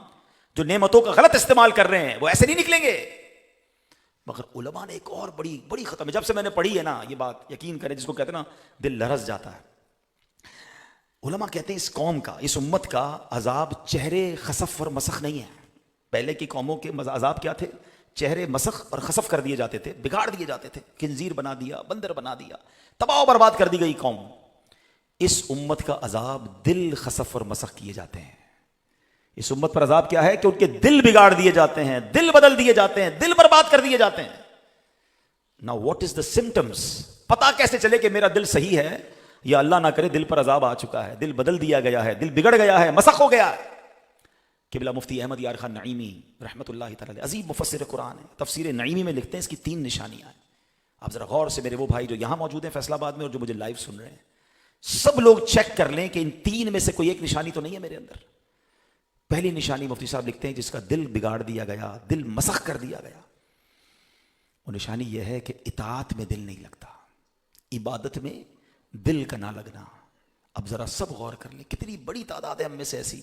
جو نعمتوں کا غلط استعمال کر رہے ہیں، وہ ایسے نہیں نکلیں گے. مگر علماء نے ایک اور بڑی بڑی ختم ہے، جب سے میں نے پڑھی ہے نا یہ بات، یقین کریں جس کو کہتے ہیں نا دل لرز جاتا ہے. علماء کہتے ہیں اس قوم کا، اس امت کا عذاب چہرے خسف اور مسخ نہیں ہے. پہلے کی قوموں کے عذاب کیا تھے؟ چہرے مسخ اور خسف کر دیے جاتے تھے، بگاڑ دیے جاتے تھے، خنزیر بنا دیا، بندر بنا دیا، تباہ و برباد کر دی گئی قوم. اس امت کا عذاب دل خسف اور مسخ کیے جاتے ہیں. اس امت پر عذاب کیا ہے کہ ان کے دل بگاڑ دیے جاتے ہیں، دل بدل دیے جاتے ہیں، دل برباد کر دیے جاتے ہیں. Now what is the symptoms؟ پتا کیسے چلے کہ میرا دل صحیح ہے یا اللہ نہ کرے دل پر عذاب آ چکا ہے، دل بدل دیا گیا ہے، دل بگڑ گیا ہے، مسخ ہو گیا ہے. قبلہ مفتی احمد یار خان نعیمی رحمۃ اللہ تعالی عظیم مفسر قرآن ہے، تفسیر نعیمی میں لکھتے ہیں اس کی 3 نشانیاں ہیں. آپ ذرا غور سے، میرے وہ بھائی جو یہاں موجود ہیں فیصل آباد میں اور جو مجھے لائیو سن رہے ہیں، سب لوگ چیک کر لیں کہ ان 3 میں سے کوئی ایک نشانی تو نہیں ہے میرے اندر. پہلی نشانی مفتی صاحب لکھتے ہیں جس کا دل بگاڑ دیا گیا، دل مسخ کر دیا گیا، وہ نشانی یہ ہے کہ اطاعت میں دل نہیں لگتا، عبادت میں دل کا نہ لگنا. اب ذرا سب غور کر لیں، کتنی بڑی تعداد ہے ہم میں سے ایسی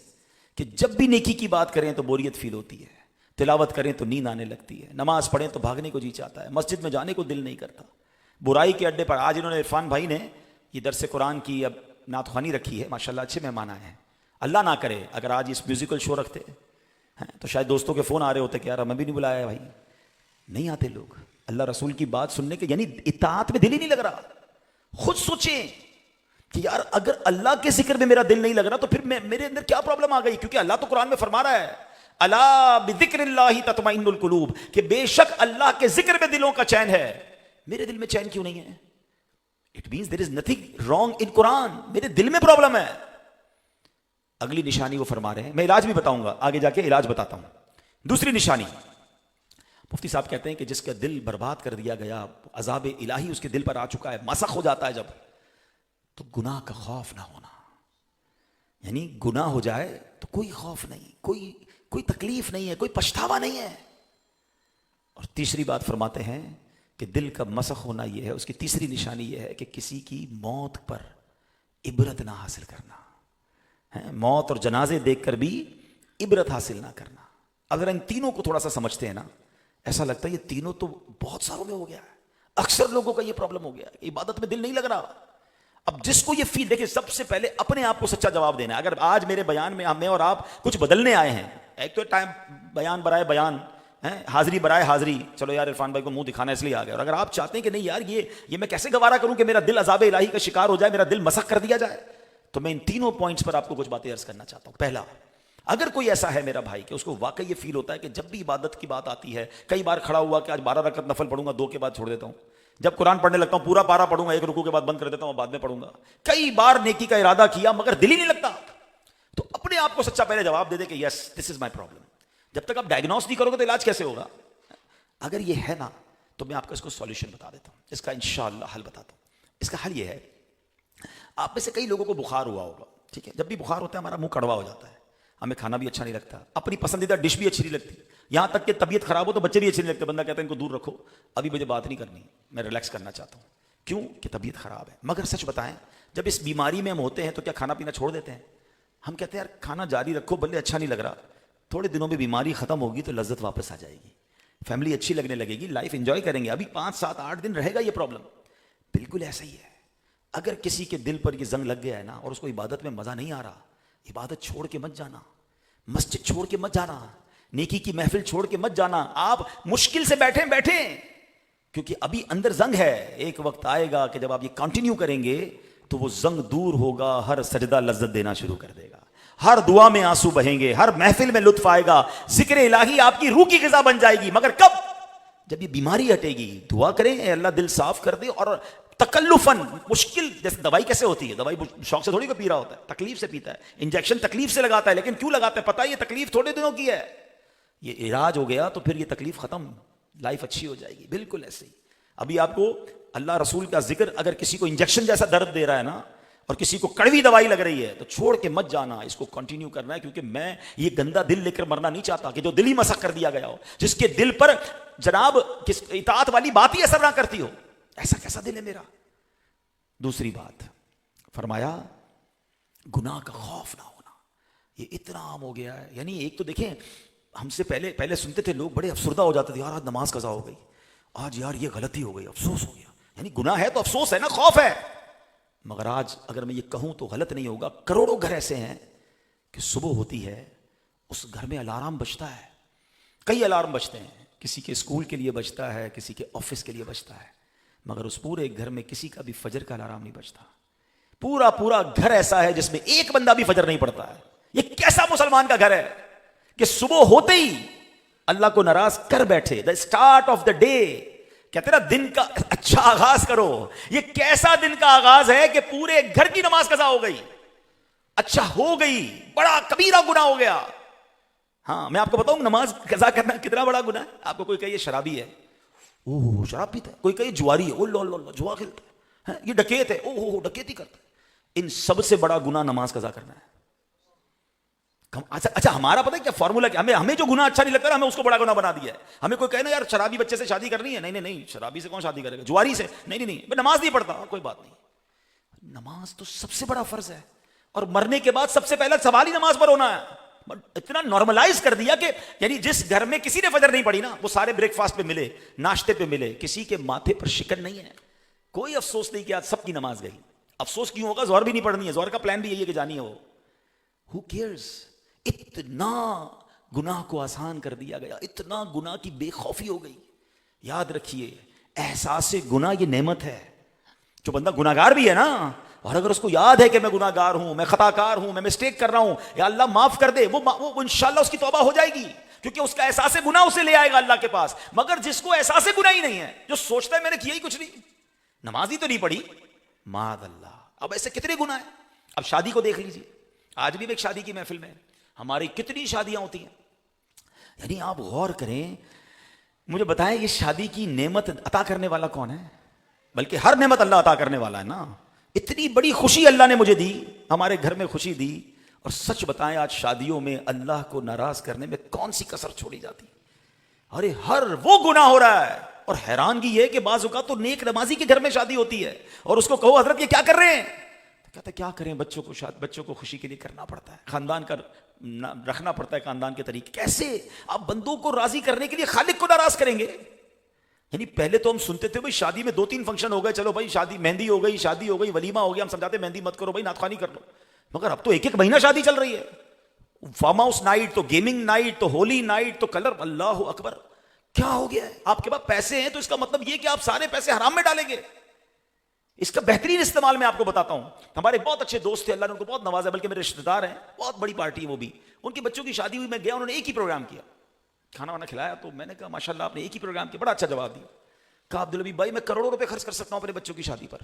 کہ جب بھی نیکی کی بات کریں تو بوریت فیل ہوتی ہے، تلاوت کریں تو نیند آنے لگتی ہے، نماز پڑھیں تو بھاگنے کو جی چاہتا ہے، مسجد میں جانے کو دل نہیں کرتا. برائی کے اڈے پر آج انہوں نے عرفان بھائی نے یہ درس قرآن کی اب نعت خوانی رکھی ہے، ماشاءاللہ اچھے مہمان آئے ہیں. اللہ نہ کرے اگر آج اس میوزیکل شو رکھتے تو شاید دوستوں کے فون آ رہے ہوتے کہ یار ہمیں بھی نہیں بلایا ہے بھائی. نہیں آتے لوگ اللہ رسول کی بات سننے کے، یعنی اطاعت میں دل ہی نہیں لگ رہا. خود سوچیں کہ یار اگر اللہ کے ذکر میں میرا دل نہیں لگ رہا تو پھر میرے اندر کیا پرابلم آ گئی؟ کیونکہ اللہ تو قرآن میں فرما رہا ہے الا بذکر اللہ تطمئن القلوب، کہ بے شک اللہ کے ذکر میں دلوں کا چین ہے. میرے دل میں چین کیوں نہیں ہے؟ It means there is nothing wrong in Quran, میرے دل میں پرابلم ہے. اگلی نشانی وہ فرما رہے ہیں، میں علاج بھی بتاؤں گا، آگے جا کے علاج بتاتا ہوں. دوسری نشانی مفتی صاحب کہتے ہیں کہ جس کا دل برباد کر دیا گیا، عذاب الہی اس کے دل پر آ چکا ہے، مسخ ہو جاتا ہے جب، تو گناہ کا خوف نہ ہونا. یعنی گناہ ہو جائے تو کوئی خوف نہیں، کوئی تکلیف نہیں ہے، کوئی پچھتاوا نہیں ہے. اور تیسری بات فرماتے ہیں کہ دل کا مسخ ہونا یہ ہے، اس کی تیسری نشانی یہ ہے کہ کسی کی موت پر عبرت نہ حاصل کرنا، موت اور جنازے دیکھ کر بھی عبرت حاصل نہ کرنا. اگر ان تینوں کو تھوڑا سا سمجھتے ہیں نا، ایسا لگتا ہے یہ تینوں تو بہت ساروں میں ہو گیا ہے. اکثر لوگوں کا یہ پرابلم ہو گیا ہے، عبادت میں دل نہیں لگ رہا. اب جس کو یہ فیل، دیکھیں سب سے پہلے اپنے آپ کو سچا جواب دینا ہے. اگر آج میرے بیان میں میں اور آپ کچھ بدلنے آئے ہیں، ایک تو ٹائم بیان برائے بیان، حاضری برائے حاضری، چلو یار عرفان بھائی کو منہ دکھانا اس لیے آ گیا، اور اگر آپ چاہتے ہیں کہ نہیں یار یہ میں کیسے گوارا کروں کہ میرا دل عذاب الہی کا شکار ہو جائے، میرا دل مسخ کر دیا جائے، تو میں ان تینوں پوائنٹس پر آپ کو کچھ باتیں عرض کرنا چاہتا ہوں. پہلا، اگر کوئی ایسا ہے میرا بھائی کہ اس کو واقعی یہ فیل ہوتا ہے کہ جب بھی عبادت کی بات آتی ہے، کئی بار کھڑا ہوا کہ آج 12 رکعت نفل پڑھوں گا، 2 کے بعد چھوڑ دیتا ہوں، جب قرآن پڑھنے لگتا ہوں پورا پارا پڑھوں گا، 1 رکوع کے بعد بند کر دیتا ہوں، بعد میں پڑھوں گا، کئی بار نیکی کا ارادہ کیا مگر دل ہی نہیں لگتا، تو اپنے آپ کو سچا پہلے جواب دے دے کہ یس دس از مائی پرابلم. جب تک آپ ڈائگنوس نہیں کرو گے تو علاج کیسے ہوگا؟ اگر یہ ہے نا تو میں آپ کو اس کو سولوشن بتا دیتا ہوں، اس کا انشاءاللہ حل بتاتا ہوں. اس کا حل یہ ہے، آپ میں سے کئی لوگوں کو بخار ہوا ہوگا، ٹھیک ہے، جب بھی بخار ہوتا ہے ہمارا منہ کڑوا ہو جاتا ہے، ہمیں کھانا بھی اچھا نہیں لگتا، اپنی پسندیدہ ڈش بھی اچھی نہیں لگتی، یہاں تک کہ طبیعت خراب ہو تو بچے بھی اچھے نہیں لگتے، بندہ کہتا ہے ان کو دور رکھو، ابھی مجھے بات نہیں کرنی، میں ریلیکس کرنا چاہتا ہوں. کیوں کہ طبیعت خراب ہے. مگر سچ بتائیں جب اس بیماری میں ہم ہوتے ہیں تو کیا کھانا پینا چھوڑ دیتے ہیں؟ ہم کہتے ہیں یار کھانا جاری رکھو، بلے اچھا نہیں لگ رہا، تھوڑے دنوں میں بیماری ختم ہوگی تو لذت واپس آ جائے گی، فیملی اچھی لگنے لگے گی، لائف انجوائے کریں گے، ابھی 5 7 8 دن رہے گا یہ پرابلم. بالکل ایسا ہی ہے. اگر کسی کے دل پر یہ زنگ لگ گیا ہے نا اور اس کو عبادت میں مزہ نہیں آ رہا، عبادت چھوڑ کے مت جانا، مسجد چھوڑ کے مت جانا، نیکی کی محفل چھوڑ کے مت جانا. آپ مشکل سے بیٹھیں کیونکہ ابھی اندر زنگ ہے. ایک وقت آئے گا کہ جب آپ یہ کنٹینیو کریں گے تو وہ زنگ دور ہوگا، ہر سجدہ لذت دینا شروع کر دے گا، ہر دعا میں آنسو بہیں گے، ہر محفل میں لطف آئے گا، ذکر الہی آپ کی روح کی غذا بن جائے گی. مگر کب؟ جب یہ بیماری ہٹے گی. دعا کریں اے اللہ دل صاف کر دے. اور تکلفاً مشکل، جیسے دوائی کیسے ہوتی ہے، دوائی شوق سے تھوڑی کو پی رہا ہوتا ہے، تکلیف سے پیتا ہے، انجیکشن تکلیف سے لگاتا ہے، لیکن کیوں لگاتا ہے؟ پتہ ہے یہ تکلیف تھوڑے دنوں کی ہے، یہ علاج ہو گیا تو پھر یہ تکلیف ختم، لائف اچھی ہو جائے گی. بالکل ایسے ہی ابھی آپ کو اللہ رسول کا ذکر اگر کسی کو انجیکشن جیسا درد دے رہا ہے نا اور کسی کو کڑوی دوائی لگ رہی ہے تو چھوڑ کے مت جانا، اس کو کنٹینیو کرنا ہے. کیونکہ میں یہ گندا دل لے کر مرنا نہیں چاہتا کہ جو دل ہی مسخ کر دیا گیا ہو، جس کے دل پر جناب کس اطاعت والی بات ہی اثر نہ کرتی ہو. ایسا کیسا دل ہے میرا؟ دوسری بات فرمایا گناہ کا خوف نہ ہونا. یہ اتنا عام ہو گیا ہے. یعنی ایک تو دیکھیں ہم سے پہلے سنتے تھے لوگ بڑے افسردہ ہو جاتے تھے، یار آج نماز قضا ہو گئی، آج یار یہ غلطی ہو گئی, افسوس ہو گیا. یعنی گناہ ہے تو افسوس ہے نا, خوف ہے. مگر آج اگر میں یہ کہوں تو غلط نہیں ہوگا, کروڑوں گھر ایسے ہیں کہ صبح ہوتی ہے اس گھر میں الارم بجتا ہے, کئی الارم بجتے ہیں, کسی کے اسکول کے لیے بجتا ہے, کسی کے آفس کے لیے بجتا ہے, مگر اس پورے گھر میں کسی کا بھی فجر کا الارم نہیں بجتا. پورا پورا گھر ایسا ہے جس میں ایک بندہ بھی فجر نہیں پڑتا ہے. یہ کیسا مسلمان کا گھر ہے کہ صبح ہوتے ہی اللہ کو ناراض کر بیٹھے. The start of the day, کہتے نا دن کا اچھا آغاز کرو. یہ کیسا دن کا آغاز ہے کہ پورے گھر کی نماز قضا ہو گئی, اچھا ہو گئی, بڑا کبیرہ گناہ ہو گیا. ہاں میں آپ کو بتاؤں نماز قضا کرنا کتنا بڑا گناہ ہے. آپ کو کوئی کہے یہ شرابی ہے, اوہ شراب پیتا ہے. کوئی کہے جواری ہے, او لو لو جوا کھیلتا ہے. یہ ڈکیت ہے, اوہ ڈکیتی کرتا ہے. ان سب سے بڑا گناہ نماز قضا کرنا ہے. اچھا ہمارا پتہ ہے کیا فارمولا کیا, ہمیں جو گناہ اچھا نہیں لگتا ہمیں اس کو بڑا گناہ بنا دیا ہے. ہمیں کوئی کہے نا یار شرابی بچے سے شادی کرنی ہے, نہیں نہیں شرابی سے کون شادی کرے گا, جواری سے, نہیں نہیں نماز نہیں پڑھتا, کوئی بات نہیں. نماز تو سب سے بڑا فرض ہے, اور مرنے کے بعد سب سے پہلا سوال ہی نماز پر ہونا ہے. اتنا نارملائز کر دیا کہ یعنی جس گھر میں کسی نے فجر نہیں پڑھی نا, وہ سارے بریک فاسٹ پہ ملے, ناشتے پہ ملے, کسی کے ماتھے پر شکن نہیں ہے, کوئی افسوس نہیں کہ آج سب کی نماز گئی. افسوس کیوں ہوگا, ظہر بھی نہیں پڑھنی ہے, ظہر کا پلان بھی یہی ہے کہ جانی ہے وہ. Who cares؟ اتنا گناہ کو آسان کر دیا گیا, اتنا گناہ کی بے خوفی ہو گئی. یاد رکھیے احساس گناہ یہ نعمت ہے. جو بندہ گناہگار بھی ہے نا, اور اگر اس کو یاد ہے کہ میں گناہگار ہوں, میں خطا کار ہوں, میں مسٹیک کر رہا ہوں, یا اللہ معاف کر دے, وہ انشاءاللہ اس کی توبہ ہو جائے گی, کیونکہ اس کا احساس گناہ اسے لے آئے گا اللہ کے پاس. مگر جس کو احساس گناہ ہی نہیں ہے, جو سوچتا ہے میں نے کیا ہی کچھ نہیں, نماز ہی تو نہیں پڑھی, معاذ اللہ. اب ایسے کتنے گناہ ہیں. اب شادی کو دیکھ لیجیے, آج بھی میں ایک شادی کی محفل میں, ہماری کتنی شادیاں ہوتی ہیں. یعنی آپ غور کریں, مجھے بتائیں یہ شادی کی نعمت عطا کرنے والا کون ہے؟ بلکہ ہر نعمت اللہ عطا کرنے والا ہے نا. اتنی بڑی خوشی اللہ نے مجھے دی, ہمارے گھر میں خوشی دی, اور سچ بتائیں آج شادیوں میں اللہ کو ناراض کرنے میں کون سی کسر چھوڑی جاتی. ارے ہر وہ گناہ ہو رہا ہے. اور حیرانگی یہ کہ بعض اوقات تو نیک نمازی کے گھر میں شادی ہوتی ہے, اور اس کو کہو حضرت یہ کیا کر رہے ہیں, کہتے کیا کریں, بچوں کو خوشی کے لیے کرنا پڑتا ہے, خاندان کا رکھنا پڑتا ہے, خاندان کے طریقے. کیسے آپ بندوں کو راضی کرنے کے لیے خالق کو ناراض کریں گے؟ یعنی پہلے تو ہم سنتے تھے بھائی شادی میں 2-3 فنکشن ہو گئے, چلو بھائی شادی مہندی ہو گئی, شادی ہو گئی, ولیمہ ہو گیا, ہم سمجھاتے مہندی مت کرو بھائی, نعت خوانی کر لو. مگر اب تو ایک مہینہ شادی چل رہی ہے. فارم ہاؤس نائٹ, تو گیمنگ نائٹ, تو ہولی نائٹ, تو کلر. اللہ اکبر, کیا ہو گیا ہے؟ آپ کے پاس پیسے ہیں تو اس کا مطلب یہ کہ آپ سارے پیسے حرام میں ڈالیں گے. اس کا بہترین استعمال میں آپ کو بتاتا ہوں. ہمارے بہت اچھے دوست تھے, اللہ نے ان کو بہت نوازا, بلکہ میرے رشتہ دار ہیں, بہت بڑی پارٹی ہے وہ بھی. ان کے بچوں کی شادی ہوئی, میں گیا, انہوں نے ایک ہی پروگرام کیا, کھانا وانا کھلایا. تو میں نے کہا ماشاءاللہ آپ نے ایک ہی پروگرام کیا, بڑا اچھا جواب دیا. کہا عبدالحبیب بھائی میں کروڑوں روپے خرچ کر سکتا ہوں اپنے بچوں کی شادی پر,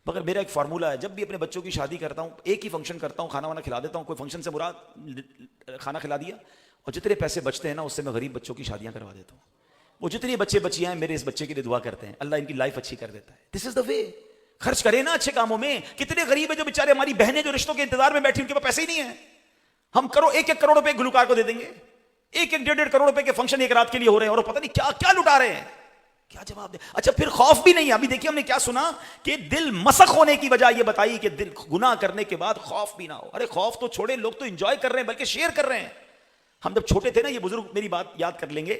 مگر میرا ایک فارمولہ ہے, جب بھی اپنے بچوں کی شادی کرتا ہوں ایک ہی فنکشن کرتا ہوں, کھانا وانا کھلا دیتا ہوں. کوئی فنکشن سے مراد کھانا کھلا دیا, اور جتنے پیسے بچتے ہیں نا اس سے میں غریب بچوں کی شادیاں کروا دیتا ہوں. وہ جتنے بچے بچیاں ہیں میرے اس بچے کے لیے دعا کرتے ہیں, اللہ ان کی لائف اچھی کر دیتا ہے. دس از دا وے. خرچ کریں نا اچھے کاموں میں. کتنے غریب ہیں جو بیچارے, ہماری بہنیں جو رشتوں کے انتظار میں بیٹھی, ان کے پاس پیسے ہی نہیں ہیں. ہم کرو 1-1 کروڑ روپے گلوکار کو دے دیں گے, 1-1 کروڑ روپے کے فنکشن ایک رات کے لیے ہو رہے ہیں, اور پتہ نہیں کیا کیا لٹا رہے ہیں. کیا جواب دے؟ اچھا پھر خوف بھی نہیں ہے. ابھی دیکھیے ہم نے کیا سنا کہ دل مسخ ہونے کی وجہ یہ بتائی کہ دل گناہ کرنے کے بعد خوف بھی نہ ہو. ارے خوف تو چھوڑے, لوگ تو انجوائے کر رہے ہیں, بلکہ شیئر کر رہے ہیں. ہم جب چھوٹے تھے نا, یہ بزرگ میری بات یاد کر لیں گے,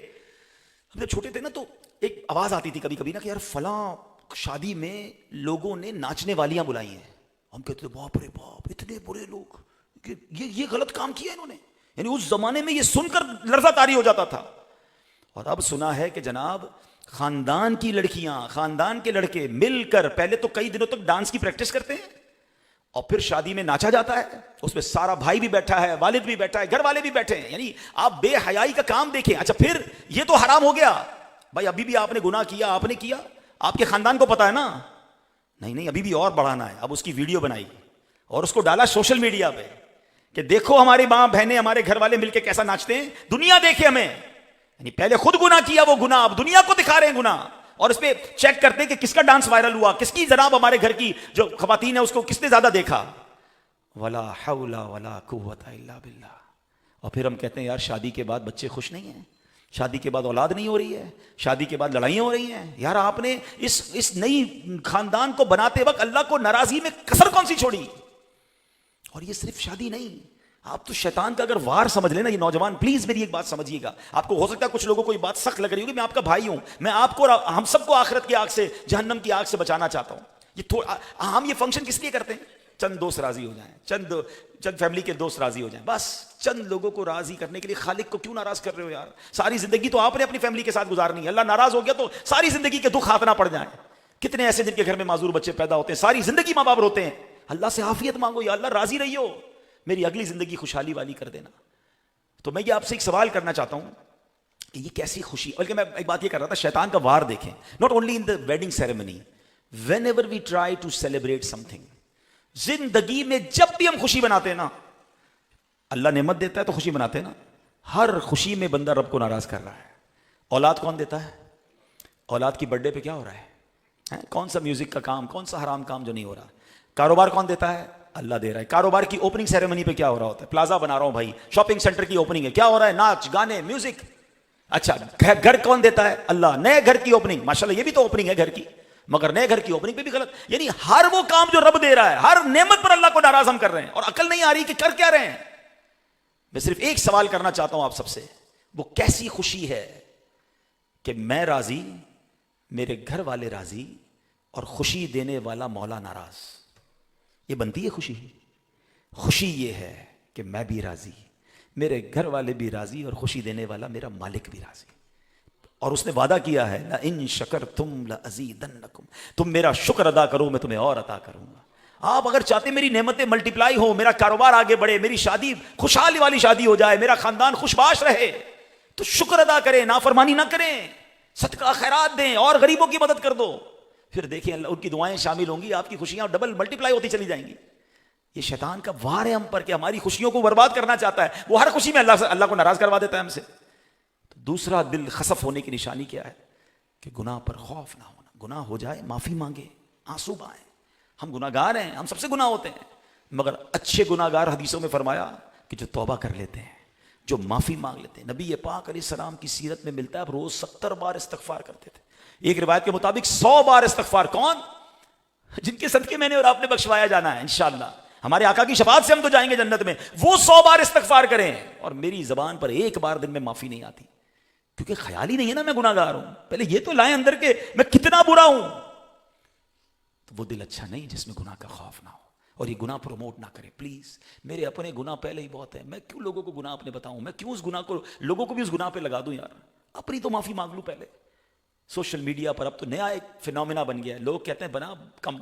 ہم جب چھوٹے تھے نا تو ایک آواز آتی تھی کبھی کبھی نا کہ یار فلاں شادی میں لوگوں نے ناچنے والیاں بلائی ہیں. ہم کہتے تھے باپ رے باپ, اتنے برے لوگ, کہ یہ غلط کام کیا انہوں نے. یعنی اس زمانے میں یہ سن کر لرزہ طاری ہو جاتا تھا. اور اب سنا ہے کہ جناب خاندان کی لڑکیاں, خاندان کے لڑکے مل کر پہلے تو کئی دنوں تک ڈانس کی پریکٹس کرتے ہیں, اور پھر شادی میں ناچا جاتا ہے. اس میں سارا بھائی بھی بیٹھا ہے, والد بھی بیٹھا ہے, گھر والے بھی بیٹھے ہیں. یعنی آپ بے حیائی کا کام دیکھیں. اچھا پھر یہ تو حرام ہو گیا بھائی, ابھی بھی آپ نے گناہ کیا, آپ نے کیا, آپ کے خاندان کو پتا ہے نا, نہیں ابھی بھی اور بڑھانا ہے. اب اس کی ویڈیو بنائی اور اس کو ڈالا سوشل میڈیا پہ کہ دیکھو ہماری ماں بہنیں, ہمارے گھر والے مل کے کیسا ناچتے ہیں, دنیا دیکھے ہمیں. یعنی پہلے خود گناہ کیا وہ گناہ, اب دنیا کو دکھا رہے ہیں گناہ, اور اس پہ چیک کرتے ہیں کہ کس کا ڈانس وائرل ہوا, کس کی جناب ہمارے گھر کی جو خواتین ہیں اس کو کس نے زیادہ دیکھا. ولا حول ولا قوت الا باللہ. اور پھر ہم کہتے ہیں یار شادی کے بعد بچے خوش نہیں ہیں, شادی کے بعد اولاد نہیں ہو رہی ہے, شادی کے بعد لڑائیاں ہو رہی ہیں. یار آپ نے اس نئی خاندان کو بناتے وقت اللہ کو ناراضی میں کسر کون سی چھوڑی؟ اور یہ صرف شادی نہیں, آپ تو شیطان کا اگر وار سمجھ لینا. یہ نوجوان پلیز میری ایک بات سمجھیے گا. آپ کو ہو سکتا ہے کچھ لوگوں کو یہ بات سخت لگ رہی ہوگی, میں آپ کا بھائی ہوں, میں آپ کو ہم سب کو آخرت کی آگ سے, جہنم کی آگ سے بچانا چاہتا ہوں. ہم یہ فنکشن کس لیے کرتے ہیں؟ چند دوست راضی ہو جائیں, چند فیملی کے دوست راضی ہو جائیں, بس چند لوگوں کو راضی کرنے کے لیے. خالق کو کیوں ناراض کر رہے ہو یار؟ ساری زندگی تو آپ نے اپنی فیملی کے ساتھ گزارنی ہے. اللہ ناراض ہو گیا تو ساری زندگی کے دکھ ہاتھ نہ پڑ جائیں. کتنے ایسے جن کے گھر میں معذور بچے پیدا ہوتے ہیں, ساری زندگی ماں باپ روتے ہیں. اللہ سے عافیت مانگو, یا اللہ راضی رہیو, میری اگلی زندگی خوشحالی والی کر دینا. تو میں یہ آپ سے ایک سوال کرنا چاہتا ہوں کہ یہ کیسی خوشی. بلکہ میں ایک بات یہ کر رہا تھا, شیطان کا وار دیکھیں, not only in the wedding ceremony, whenever we try to celebrate something. زندگی میں جب بھی ہم خوشی بناتے ہیں نا, اللہ نعمت دیتا ہے تو خوشی بناتے ہیں نا, ہر خوشی میں بندہ رب کو ناراض کر رہا ہے. اولاد کون دیتا ہے؟ اولاد کی برتھ ڈے پہ کیا ہو رہا ہے؟ کون سا میوزک کا کام, کون سا حرام کام جو نہیں ہو رہا. کاروبار کون دیتا ہے؟ اللہ دے رہا ہے. کاروبار کی اوپننگ سیریمنی پہ کیا ہو رہا ہوتا ہے؟ پلازا بنا رہا ہوں بھائی, شاپنگ سینٹر کی اوپننگ ہے, کیا ہو رہا ہے؟ ناچ گانے میوزک. اچھا گھر کون دیتا ہے؟ اللہ. نئے گھر کی اوپننگ, ماشاءاللہ یہ بھی تو اوپننگ ہے گھر کی, مگر نئے گھر کی اوپننگ پہ بھی غلط. یعنی ہر وہ کام جو رب دے رہا ہے, ہر نعمت پر اللہ کو ناراض ہم کر رہے ہیں, اور عقل نہیں آ رہی کہ کر کیا رہے ہیں. میں صرف ایک سوال کرنا چاہتا ہوں آپ سب سے, وہ کیسی خوشی ہے کہ میں راضی, میرے گھر والے راضی, اور خوشی دینے والا مولا ناراض. یہ بنتی ہے خوشی. خوشی یہ ہے کہ میں بھی راضی, میرے گھر والے بھی راضی, اور خوشی دینے والا میرا مالک بھی راضی. اور اس نے وعدہ کیا ہے, لَإِن شَكَرْتُمْ لَأَزِيدَنَّكُمْ, تم میرا شکر ادا کرو میں تمہیں اور عطا کروں گا. آپ اگر چاہتے میری نعمتیں ملٹیپلائی ہو, میرا کاروبار آگے بڑھے, میری شادی خوشحالی والی شادی ہو جائے, میرا خاندان خوشباش رہے, تو شکر ادا کریں, نافرمانی نہ کریں, صدقہ خیرات دیں, اور غریبوں کی مدد کر دو. پھر دیکھیں اللہ ان کی دعائیں شامل ہوں گی, آپ کی خوشیاں ڈبل ملٹیپلائی ہوتی چلی جائیں گی. یہ شیطان کا وار ہے ہم پر کہ ہماری خوشیوں کو برباد کرنا چاہتا ہے. وہ ہر خوشی میں اللہ کو ناراض کروا دیتا ہے ہم سے. تو دوسرا دل خسف ہونے کی نشانی کیا ہے؟ کہ گناہ پر خوف نہ ہونا. گناہ ہو جائے معافی مانگے, آنسو بہائیں. ہم گناہ گار ہیں, ہم سب سے گناہ ہوتے ہیں, مگر اچھے گناہ گار حدیثوں میں فرمایا کہ جو توبہ کر لیتے ہیں, جو معافی مانگ لیتے ہیں. نبی پاک علیہ السلام کی سیرت میں ملتا ہے اب روز 70 بار استغفار کرتے تھے. ایک روایت کے مطابق 100 بار استغفار. کون؟ جن کے صدقے میں نے اور آپ نے بخشوایا جانا ہے انشاءاللہ. ہمارے آقا کی شفاعت سے ہم تو جائیں گے جنت میں. وہ 100 بار استغفار کریں, اور میری زبان پر ایک بار دن میں معافی نہیں آتی, کیونکہ خیال ہی نہیں ہے نا میں گناہ گار ہوں. پہلے یہ تو لائیں اندر کے میں کتنا برا ہوں. تو وہ دل اچھا نہیں جس میں گناہ کا خوف نہ ہو, اور یہ گناہ پروموٹ نہ کرے. پلیز, میرے اپنے گناہ پہلے ہی بہت ہے, میں کیوں لوگوں کو گناہ اپنے بتاؤں, میں کیوں اس گناہ کو لوگوں کو بھی اس گناہ پہ لگا دوں یار. اپنی تو معافی مانگ لوں پہلے. سوشل میڈیا پر اب تو نیا ایک فینومینا بن گیا ہے. لوگ کہتے ہیں بنا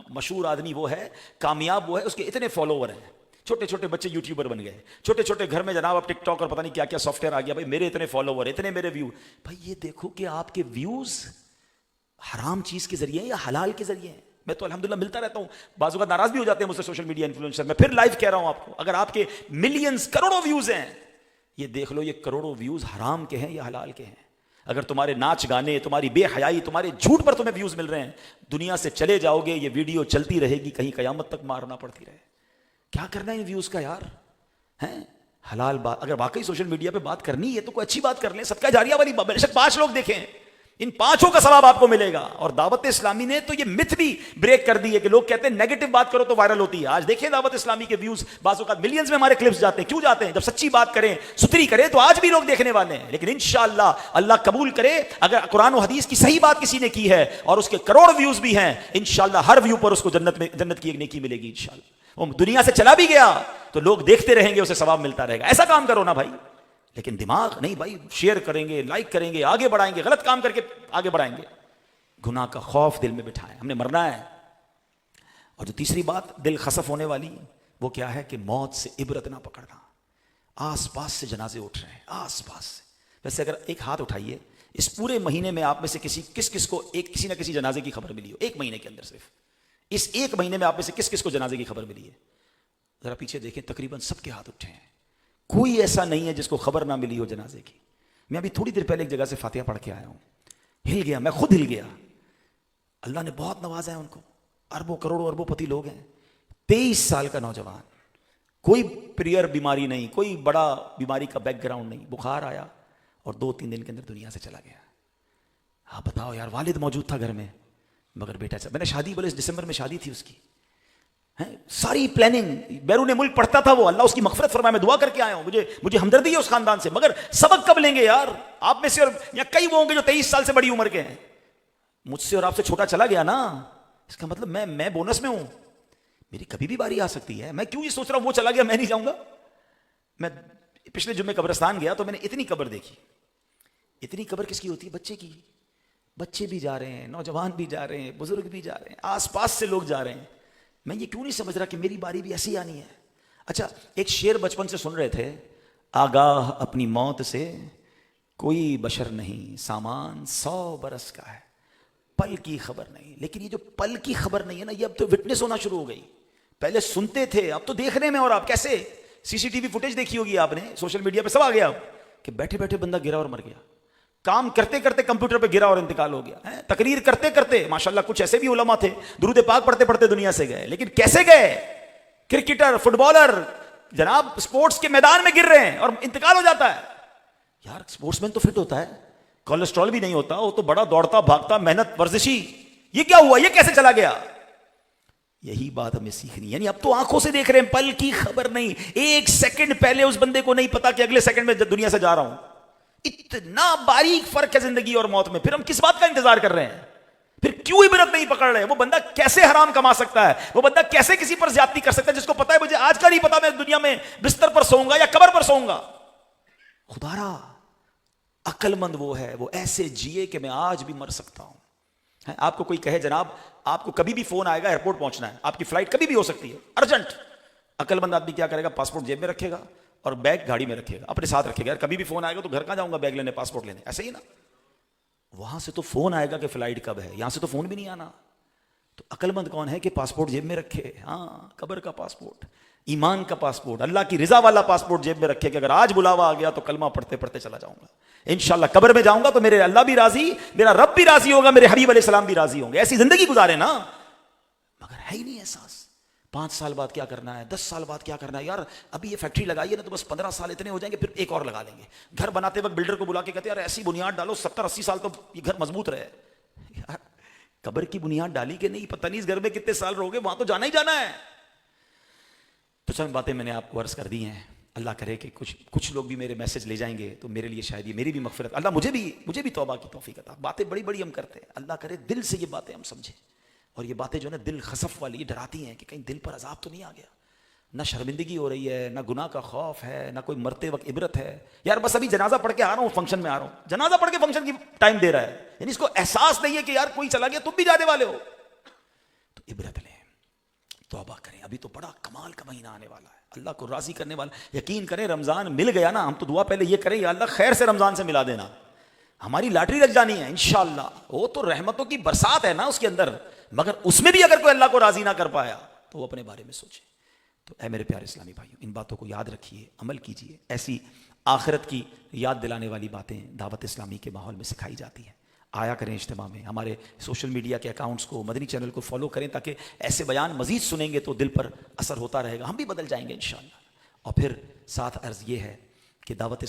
مشہور آدمی وہ ہے, کامیاب وہ ہے, اس کے اتنے فالوور ہیں. چھوٹے چھوٹے بچے یوٹیوبر بن گئے, چھوٹے چھوٹے گھر میں جناب اب ٹک ٹاک اور پتہ نہیں کیا کیا سافٹ ویئر آ گیا. بھائی میرے اتنے فالوور, اتنے میرے ویو. بھائی یہ دیکھو کہ آپ کے ویوز حرام چیز کے ذریعے ہیں یا حلال کے ذریعے ہیں. میں تو الحمدللہ ملتا رہتا ہوں, بعض اوقات ناراض بھی ہو جاتے ہیں مجھ سے سوشل میڈیا انفلوئنسر. میں پھر لائیو کہہ رہا ہوں آپ کو, اگر آپ کے ملینز کروڑوں ویوز ہیں, یہ دیکھ لو یہ کروڑوں ویوز حرام کے ہیں یا حلال کے ہیں. اگر تمہارے ناچ گانے, تمہاری بے حیائی, تمہارے جھوٹ پر تمہیں ویوز مل رہے ہیں, دنیا سے چلے جاؤ گے, یہ ویڈیو چلتی رہے گی, کہیں قیامت تک مارنا پڑتی رہے. کیا کرنا ہے ان ویوز کا یار؟ ہیں حلال بات. اگر واقعی سوشل میڈیا پہ بات کرنی ہے تو کوئی اچھی بات کر لیں, صدقہ جاریہ والی بات. بے شک 5 لوگ دیکھیں, ان 5 کا ثواب آپ کو ملے گا. اور دعوت اسلامی نے تو یہ متھ بھی بریک کر دی ہے کہ لوگ کہتے ہیں نیگیٹو بات کرو تو وائرل ہوتی ہے. آج دیکھیں دعوت اسلامی کے ویوز بعض اوقات ملینز میں ہمارے کلپس جاتے ہیں. کیوں جاتے ہیں؟ جب سچی بات کریں, ستھری کریں, تو آج بھی لوگ دیکھنے والے ہیں. لیکن انشاءاللہ اللہ قبول کرے, اگر قرآن و حدیث کی صحیح بات کسی نے کی ہے اور اس کے کروڑ ویوز بھی ہیں, انشاءاللہ ہر ویو پر اس کو جنت کی ایک نیکی ملے گی انشاءاللہ. وہ دنیا سے چلا بھی گیا تو لوگ دیکھتے رہیں گے, اسے ثواب ملتا رہے گا. ایسا کام کرو نا بھائی. لیکن دماغ نہیں بھائی, شیئر کریں گے, لائک کریں گے, آگے بڑھائیں گے, غلط کام کر کے آگے بڑھائیں گے. گناہ کا خوف دل میں بٹھائیں, ہم نے مرنا ہے. اور جو تیسری بات دل خسف ہونے والی, وہ کیا ہے کہ موت سے عبرت نہ پکڑنا. آس پاس سے جنازے اٹھ رہے ہیں, آس پاس سے. ویسے اگر ایک ہاتھ اٹھائیے, اس پورے مہینے میں آپ میں سے کس کو کسی نہ کسی جنازے کی خبر ملی ہو؟ ایک مہینے کے اندر, صرف اس ایک مہینے میں آپ میں سے کس کو جنازے کی خبر ملی ہے؟ ذرا پیچھے دیکھیں, تقریباً سب کے ہاتھ اٹھے ہیں. کوئی ایسا نہیں ہے جس کو خبر نہ ملی ہو جنازے کی. میں ابھی تھوڑی دیر پہلے ایک جگہ سے فاتحہ پڑھ کے آیا ہوں, ہل گیا, میں خود ہل گیا. اللہ نے بہت نوازا ہے ان کو, اربوں کروڑوں اربوں پتی لوگ ہیں. 23 سال کا نوجوان, کوئی پریئر بیماری نہیں, کوئی بڑا بیماری کا بیک گراؤنڈ نہیں, بخار آیا اور 2-3 دن کے اندر دنیا سے چلا گیا. ہاں بتاؤ یار, والد موجود تھا گھر میں, مگر بیٹا میں نے شادی بولے اس دسمبر میں شادی تھی اس کی, ہیں ساری پلاننگ بیرون ملک پڑھتا تھا وہ, اللہ اس کی مغفرت فرمائے, میں دعا کر کے آیا ہوں, مجھے ہمدردی ہے اس خاندان سے, مگر سبق کب لیں گے یار آپ میں سے, اور یا کئی وہ ہوں گے جو 23 سال سے بڑی عمر کے ہیں, مجھ سے اور آپ سے چھوٹا چلا گیا نا, اس کا مطلب میں بونس میں ہوں, میری کبھی بھی باری آ سکتی ہے. میں کیوں یہ سوچ رہا ہوں وہ چلا گیا میں نہیں جاؤں گا. میں پچھلے جمعے قبرستان گیا تو میں نے اتنی قبر دیکھی. اتنی قبر کس کی ہوتی ہے؟ بچے کی. بچے بھی جا رہے ہیں, نوجوان بھی جا رہے ہیں, بزرگ بھی جا رہے ہیں, آس پاس سے لوگ جا رہے ہیں. میں یہ کیوں نہیں سمجھ رہا کہ میری باری بھی ایسی آنی ہے. اچھا ایک شعر بچپن سے سن رہے تھے, آگاہ اپنی موت سے کوئی بشر نہیں, سامان 100 برس کا ہے, پل کی خبر نہیں. لیکن یہ جو پل کی خبر نہیں ہے نا, یہ اب تو وٹنس ہونا شروع ہو گئی. پہلے سنتے تھے, اب تو دیکھنے میں. اور آپ کیسے CCTV فوٹیج دیکھی ہوگی آپ نے, سوشل میڈیا پہ سب آ گیا اب کہ بیٹھے بیٹھے بندہ گرا اور مر گیا, کام کرتے کرتے کمپیوٹر پہ گرا اور انتقال ہو گیا, تقریر کرتے کرتے. ماشاءاللہ کچھ ایسے بھی علماء تھے درود پاک پڑھتے پڑھتے دنیا سے گئے, لیکن کیسے گئے؟ کرکٹر, فٹ بالر جناب سپورٹس کے میدان میں گر رہے ہیں اور انتقال ہو جاتا ہے. یار سپورٹس مین تو فٹ ہوتا ہے, کولیسٹرول بھی نہیں ہوتا, وہ تو بڑا دوڑتا بھاگتا محنت ورزشی, یہ کیا ہوا, یہ کیسے چلا گیا؟ یہی بات ہمیں سیکھنی. یعنی اب تو آنکھوں سے دیکھ رہے ہیں, پل کی خبر نہیں. ایک سیکنڈ پہلے اس بندے کو نہیں پتا کہ اگلے سیکنڈ میں دنیا سے جا رہا ہوں. اتنا باریک فرق ہے زندگی اور موت میں. پھر ہم کس بات کا انتظار کر رہے ہیں؟ پھر کیوں عبرت نہیں پکڑ رہے؟ وہ بندہ کیسے حرام کما سکتا ہے؟ وہ بندہ کیسے کسی پر زیادتی کر سکتا ہے جس کو پتا ہے مجھے آج کا نہیں پتا میں دنیا میں بستر پر سوؤں گا یا قبر پر سوؤں گا؟ خدا را عقل مند وہ ہے, وہ ایسے جیے کہ میں آج بھی مر سکتا ہوں. آپ کو کوئی کہے جناب آپ کو کبھی بھی فون آئے گا, ایئرپورٹ پہنچنا ہے, آپ کی فلائٹ کبھی بھی ہو سکتی ہے ارجنٹ, عقل مند آدمی کیا کرے گا؟ پاسپورٹ جیب میں رکھے گا اور بیگ گاڑی میں رکھے گا, اپنے ساتھ رکھے گا. کبھی بھی فون آئے گا تو گھر کہاں جاؤں گا بیگ لینے, پاسپورٹ لینے, ایسے ہی نا. وہاں سے تو فون آئے گا کہ فلائٹ کب ہے, یہاں سے تو فون بھی نہیں آنا. تو عقل مند کون ہے کہ پاسپورٹ جیب میں رکھے, ہاں قبر کا پاسپورٹ, ایمان کا پاسپورٹ, اللہ کی رضا والا پاسپورٹ جیب میں رکھے کہ اگر آج بلاوا آ گیا تو کلمہ پڑھتے پڑھتے چلا جاؤں گا. انشاءاللہ قبر میں جاؤں گا تو میرے اللہ بھی راضی, میرا رب بھی راضی ہوگا, میرے حبیب علیہ السلام بھی راضی ہوں گے. ایسی زندگی گزارے نا. مگر ہے ہی نہیں احساس. 5 سال بعد کیا کرنا ہے, 10 سال بعد کیا کرنا ہے. یار ابھی یہ فیکٹری لگائی ہے نا تو بس 15 سال اتنے ہو جائیں گے, پھر ایک اور لگا لیں گے. گھر بناتے وقت بلڈر کو بلا کے کہتے ہیں یار ایسی بنیاد ڈالو 70-80 سال تو یہ گھر مضبوط رہے. یار قبر کی بنیاد ڈالی کہ نہیں, پتہ نہیں اس گھر میں کتنے سال رہو گے, وہاں تو جانا ہی جانا ہے. تو چند باتیں میں نے آپ کو عرض کر دی ہیں. اللہ کرے کہ کچھ لوگ بھی میرے میسج لے جائیں گے تو میرے لیے شاید یہ میری بھی مغفرت, اللہ مجھے بھی توبہ کی توفیق عطا. باتیں بڑی بڑی ہم کرتے ہیں, اللہ کرے دل سے یہ باتیں ہم سمجھیں. اور یہ باتیں جو ہے نا دل خسف والی, ڈراتی ہیں کہ کہیں دل پر عذاب تو نہیں آ گیا. نہ شرمندگی ہو رہی ہے, نہ گناہ کا خوف ہے, نہ کوئی مرتے وقت عبرت ہے. یار بس ابھی جنازہ پڑھ کے آ رہا ہوں, فنکشن میں آ رہا ہوں, جنازہ پڑھ کے فنکشن کی ٹائم دے رہا ہے. یعنی اس کو احساس نہیں ہے کہ یار کوئی چلا گیا تم بھی جانے والے ہو. تو عبرت لیں, توبہ کریں. ابھی تو بڑا کمال کا مہینہ آنے والا ہے, اللہ کو راضی کرنے والا. یقین کریں رمضان مل گیا نا, ہم تو دعا پہلے یہ کریں یا اللہ خیر سے رمضان سے ملا دینا. ہماری لاٹری لگ جانی ہے انشاءاللہ. وہ تو رحمتوں کی برسات ہے نا اس کے اندر, مگر اس میں بھی اگر کوئی اللہ کو راضی نہ کر پایا تو وہ اپنے بارے میں سوچے. تو اے میرے پیارے اسلامی بھائیوں, ان باتوں کو یاد رکھیے, عمل کیجیے. ایسی آخرت کی یاد دلانے والی باتیں دعوت اسلامی کے ماحول میں سکھائی جاتی ہیں. آیا کریں اجتماع میں, ہمارے سوشل میڈیا کے اکاؤنٹس کو, مدنی چینل کو فالو کریں تاکہ ایسے بیان مزید سنیں گے تو دل پر اثر ہوتا رہے گا, ہم بھی بدل جائیں گے انشاءاللہ. اور پھر ساتھ عرض یہ ہے کہ دعوت